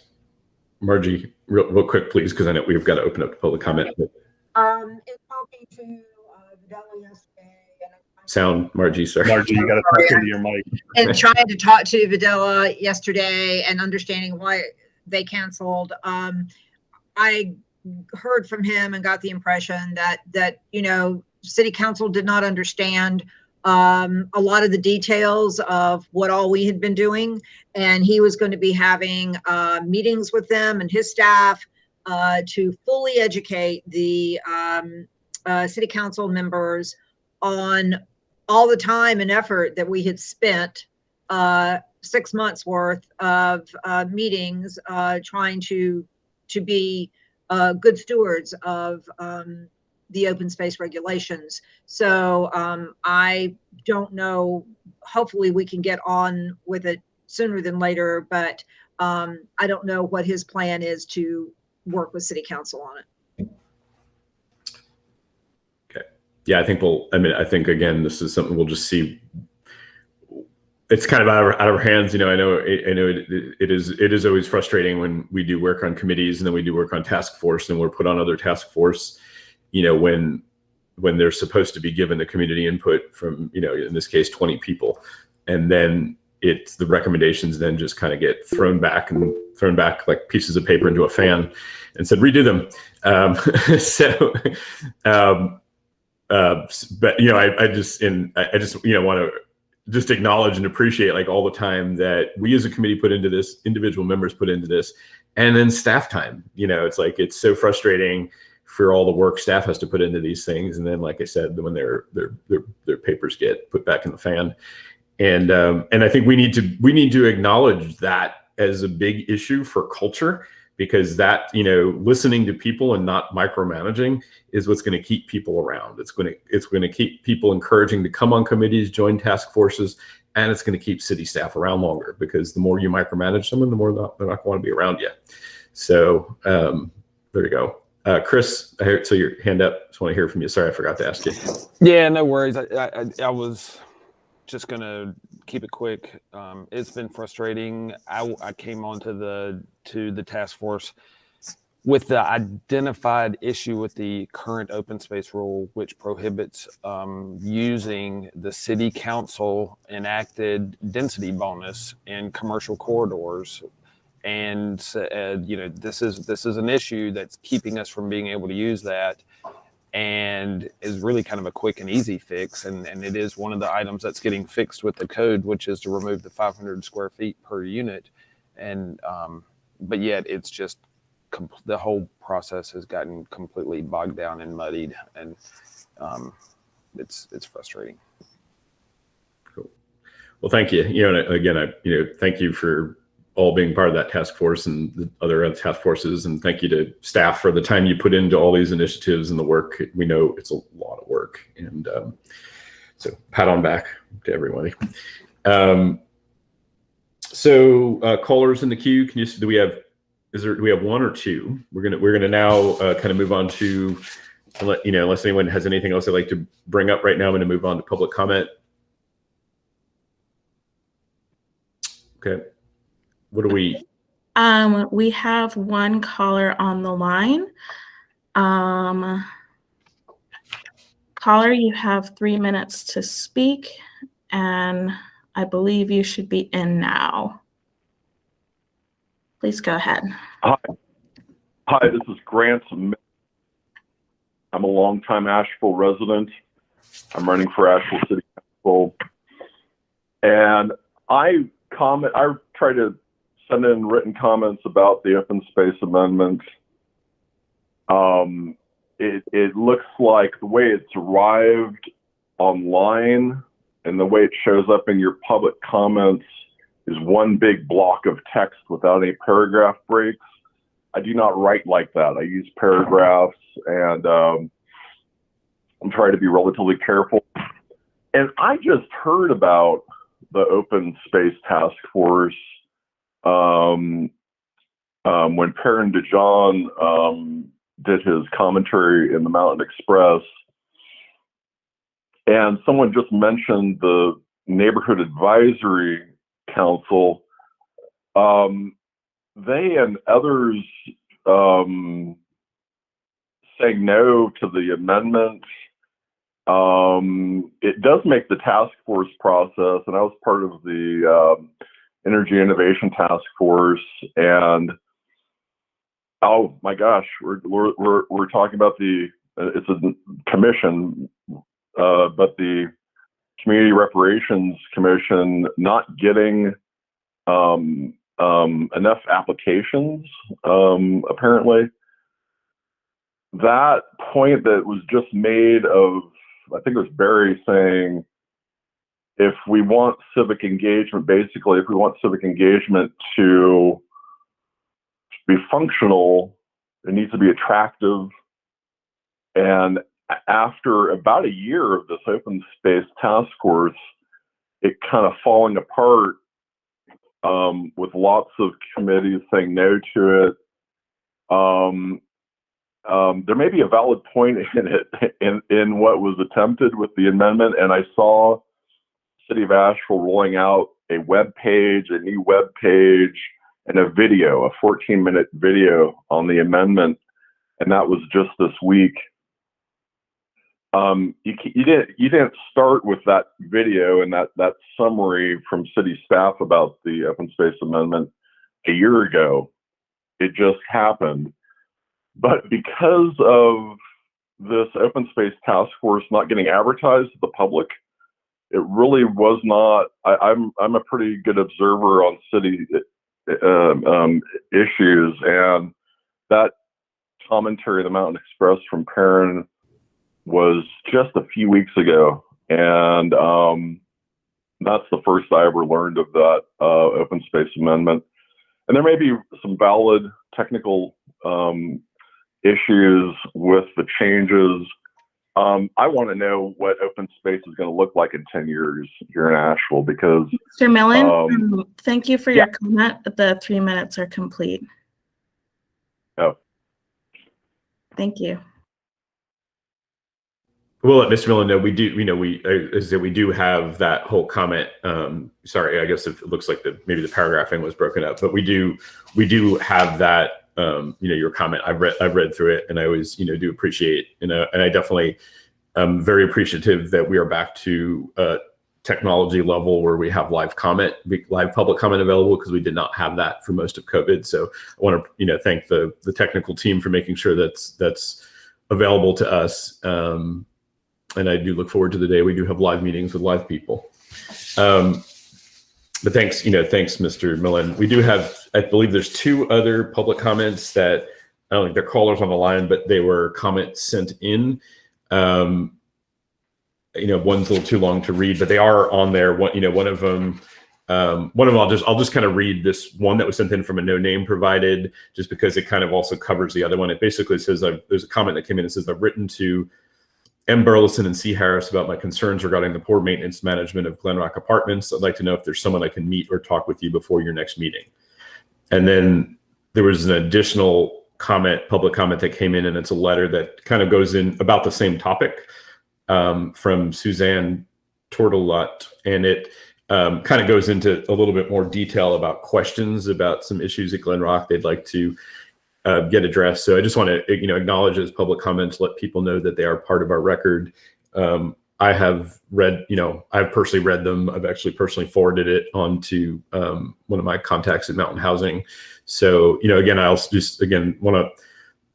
Margie, real quick, please, because I know we've got to open up to public comment. In talking to Videla yesterday, Sound, Margie, sorry. Margie, you got to talk into your mic. and trying to talk to Videla yesterday and understanding why they canceled, I heard from him and got the impression that City Council did not understand a lot of the details of what all we had been doing, and he was going to be having meetings with them and his staff to fully educate the City Council members on all the time and effort that we had spent 6 months worth of meetings trying to be good stewards of the open space regulations. So I don't know, hopefully we can get on with it sooner than later, but I don't know what his plan is to work with City Council on it. Yeah, I think again, this is something we'll just see. It's kind of out of our hands. I know it is always frustrating when we do work on committees and then we do work on task force and we're put on other task force, when they're supposed to be given the community input from, in this case, 20 people. And then the recommendations then just kind of get thrown back like pieces of paper into a fan and said, redo them. But I just want to just acknowledge and appreciate like all the time that we as a committee put into this, individual members put into this, and then staff time. It's like it's so frustrating for all the work staff has to put into these things, and then like I said, when their papers get put back in the fan, and I think we need to acknowledge that as a big issue for culture. Because that, listening to people and not micromanaging is what's going to keep people around. It's going to keep people encouraging to come on committees, join task forces, and it's going to keep city staff around longer. Because the more you micromanage someone, the more they're not going to want to be around you. So there you go. Chris, I saw your hand up. Just want to hear from you. Sorry, I forgot to ask you. Yeah, no worries. I was just gonna keep it quick. It's been frustrating. I came onto the task force with the identified issue with the current open space rule, which prohibits using the city council enacted density bonus in commercial corridors. And this is an issue that's keeping us from being able to use that, and is really kind of a quick and easy fix. And it is one of the items that's getting fixed with the code, which is to remove the 500 square feet per unit. And but yet it's just the whole process has gotten completely bogged down and muddied, and it's frustrating. Cool. Well, thank you. And again, thank you for all being part of that task force and the other task forces. And thank you to staff for the time you put into all these initiatives and the work. We know it's a lot of work. And so pat on back to everybody. So callers in the queue, do we have one or two? We're gonna now kind of move on to, unless anyone has anything else they'd like to bring up right now, I'm gonna move on to public comment. Okay. What do we? We have one caller on the line. Caller, you have 3 minutes to speak, and I believe you should be in now. Please go ahead. Hi, this is Grant. I'm a longtime Asheville resident. I'm running for Asheville City Council, and I try to send in written comments about the open space amendment. It looks like the way it's arrived online and the way it shows up in your public comments is one big block of text without any paragraph breaks. I do not write like that. I use paragraphs, and I'm trying to be relatively careful. And I just heard about the open space task force when Perrin DeJohn did his commentary in the Mountain Express, and someone just mentioned the Neighborhood Advisory Council. They and others saying no to the amendment. It does make the task force process, and I was part of the Energy Innovation Task Force, and oh my gosh, we're talking about it's a commission, but the Community Reparations Commission not getting enough applications, apparently. That point that was just made of, I think it was Barry saying, if we want civic engagement, basically, if we want civic engagement to be functional, it needs to be attractive. And after about a year of this open space task force, it kind of falling apart, with lots of committees saying no to it. There may be a valid point in it, in what was attempted with the amendment, and I saw City of Asheville rolling out a web page, a new web page, and a video, a 14-minute video on the amendment, and that was just this week. You didn't start with that video and that summary from city staff about the open space amendment a year ago. It just happened. But because of this open space task force not getting advertised to the public, it really was not. I'm a pretty good observer on city issues, and that commentary, the Mountain Express from Perrin, was just a few weeks ago, and that's the first I ever learned of that open space amendment. And there may be some valid technical issues with the changes. I want to know what open space is going to look like in 10 years here in Asheville, because Mr. Millen, thank you for your comment. The 3 minutes are complete. Oh. Thank you. We'll let Mr. Millen know. We do, we do have that whole comment. Sorry, I guess it looks like maybe the paragraphing was broken up, but we do have that. Your comment. I've read through it, and I always, do appreciate, and I definitely am very appreciative that we are back to technology level where we have live public comment available, because we did not have that for most of COVID. So I want to, thank the technical team for making sure that's available to us. And I do look forward to the day we do have live meetings with live people. But thanks, thanks, Mr. Millen. We do have, I believe there's 2 other public comments that, I don't think they're callers on the line, but they were comments sent in. One's a little too long to read, but they are on there. One of them I'll just kind of read this one that was sent in from a no name provided, just because it kind of also covers the other one. It basically says, there's a comment that came in that says, I've written to M. Burleson and C. Harris about my concerns regarding the poor maintenance management of Glenrock Apartments. I'd like to know if there's someone I can meet or talk with you before your next meeting. And then there was an additional public comment that came in, and it's a letter that kind of goes in about the same topic from Suzanne Tortolot, and it kind of goes into a little bit more detail about questions about some issues at Glenrock they'd like to get addressed. So I just want to, acknowledge those public comments, let people know that they are part of our record. I have read, I've personally read them. I've actually personally forwarded it on to one of my contacts at Mountain Housing. So, again, I also just, want to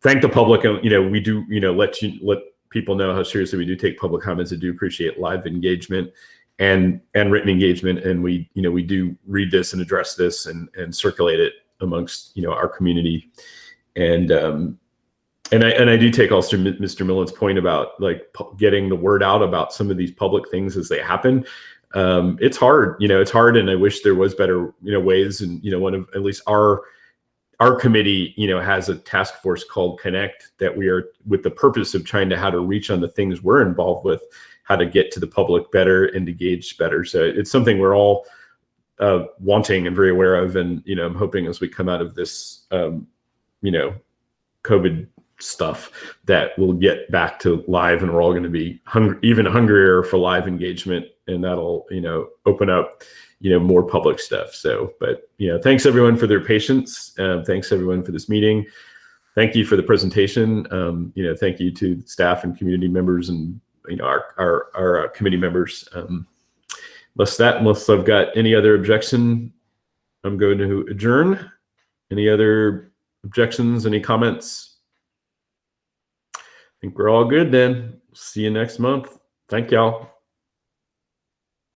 thank the public, and, we do, let people know how seriously we do take public comments. I do appreciate live engagement and written engagement. And we do read this and address this and circulate it amongst, our community. And I do take also Mr. Millen's point about getting the word out about some of these public things as they happen. It's hard, it's hard. And I wish there was better, ways. And, one of at least our our committee, has a task force called Connect that we are with the purpose of trying to how to reach on the things we're involved with, how to get to the public better and engage better. So it's something we're all wanting and very aware of. And, I'm hoping as we come out of this, COVID stuff that we'll get back to live, and we're all going to be even hungrier for live engagement, and that'll, open up, more public stuff. So, but, thanks everyone for their patience. Thanks everyone for this meeting. Thank you for the presentation. Thank you to staff and community members and, our committee members. Unless I've got any other objection, I'm going to adjourn. Any other objections, any comments? I think we're all good then. See you next month. Thank y'all.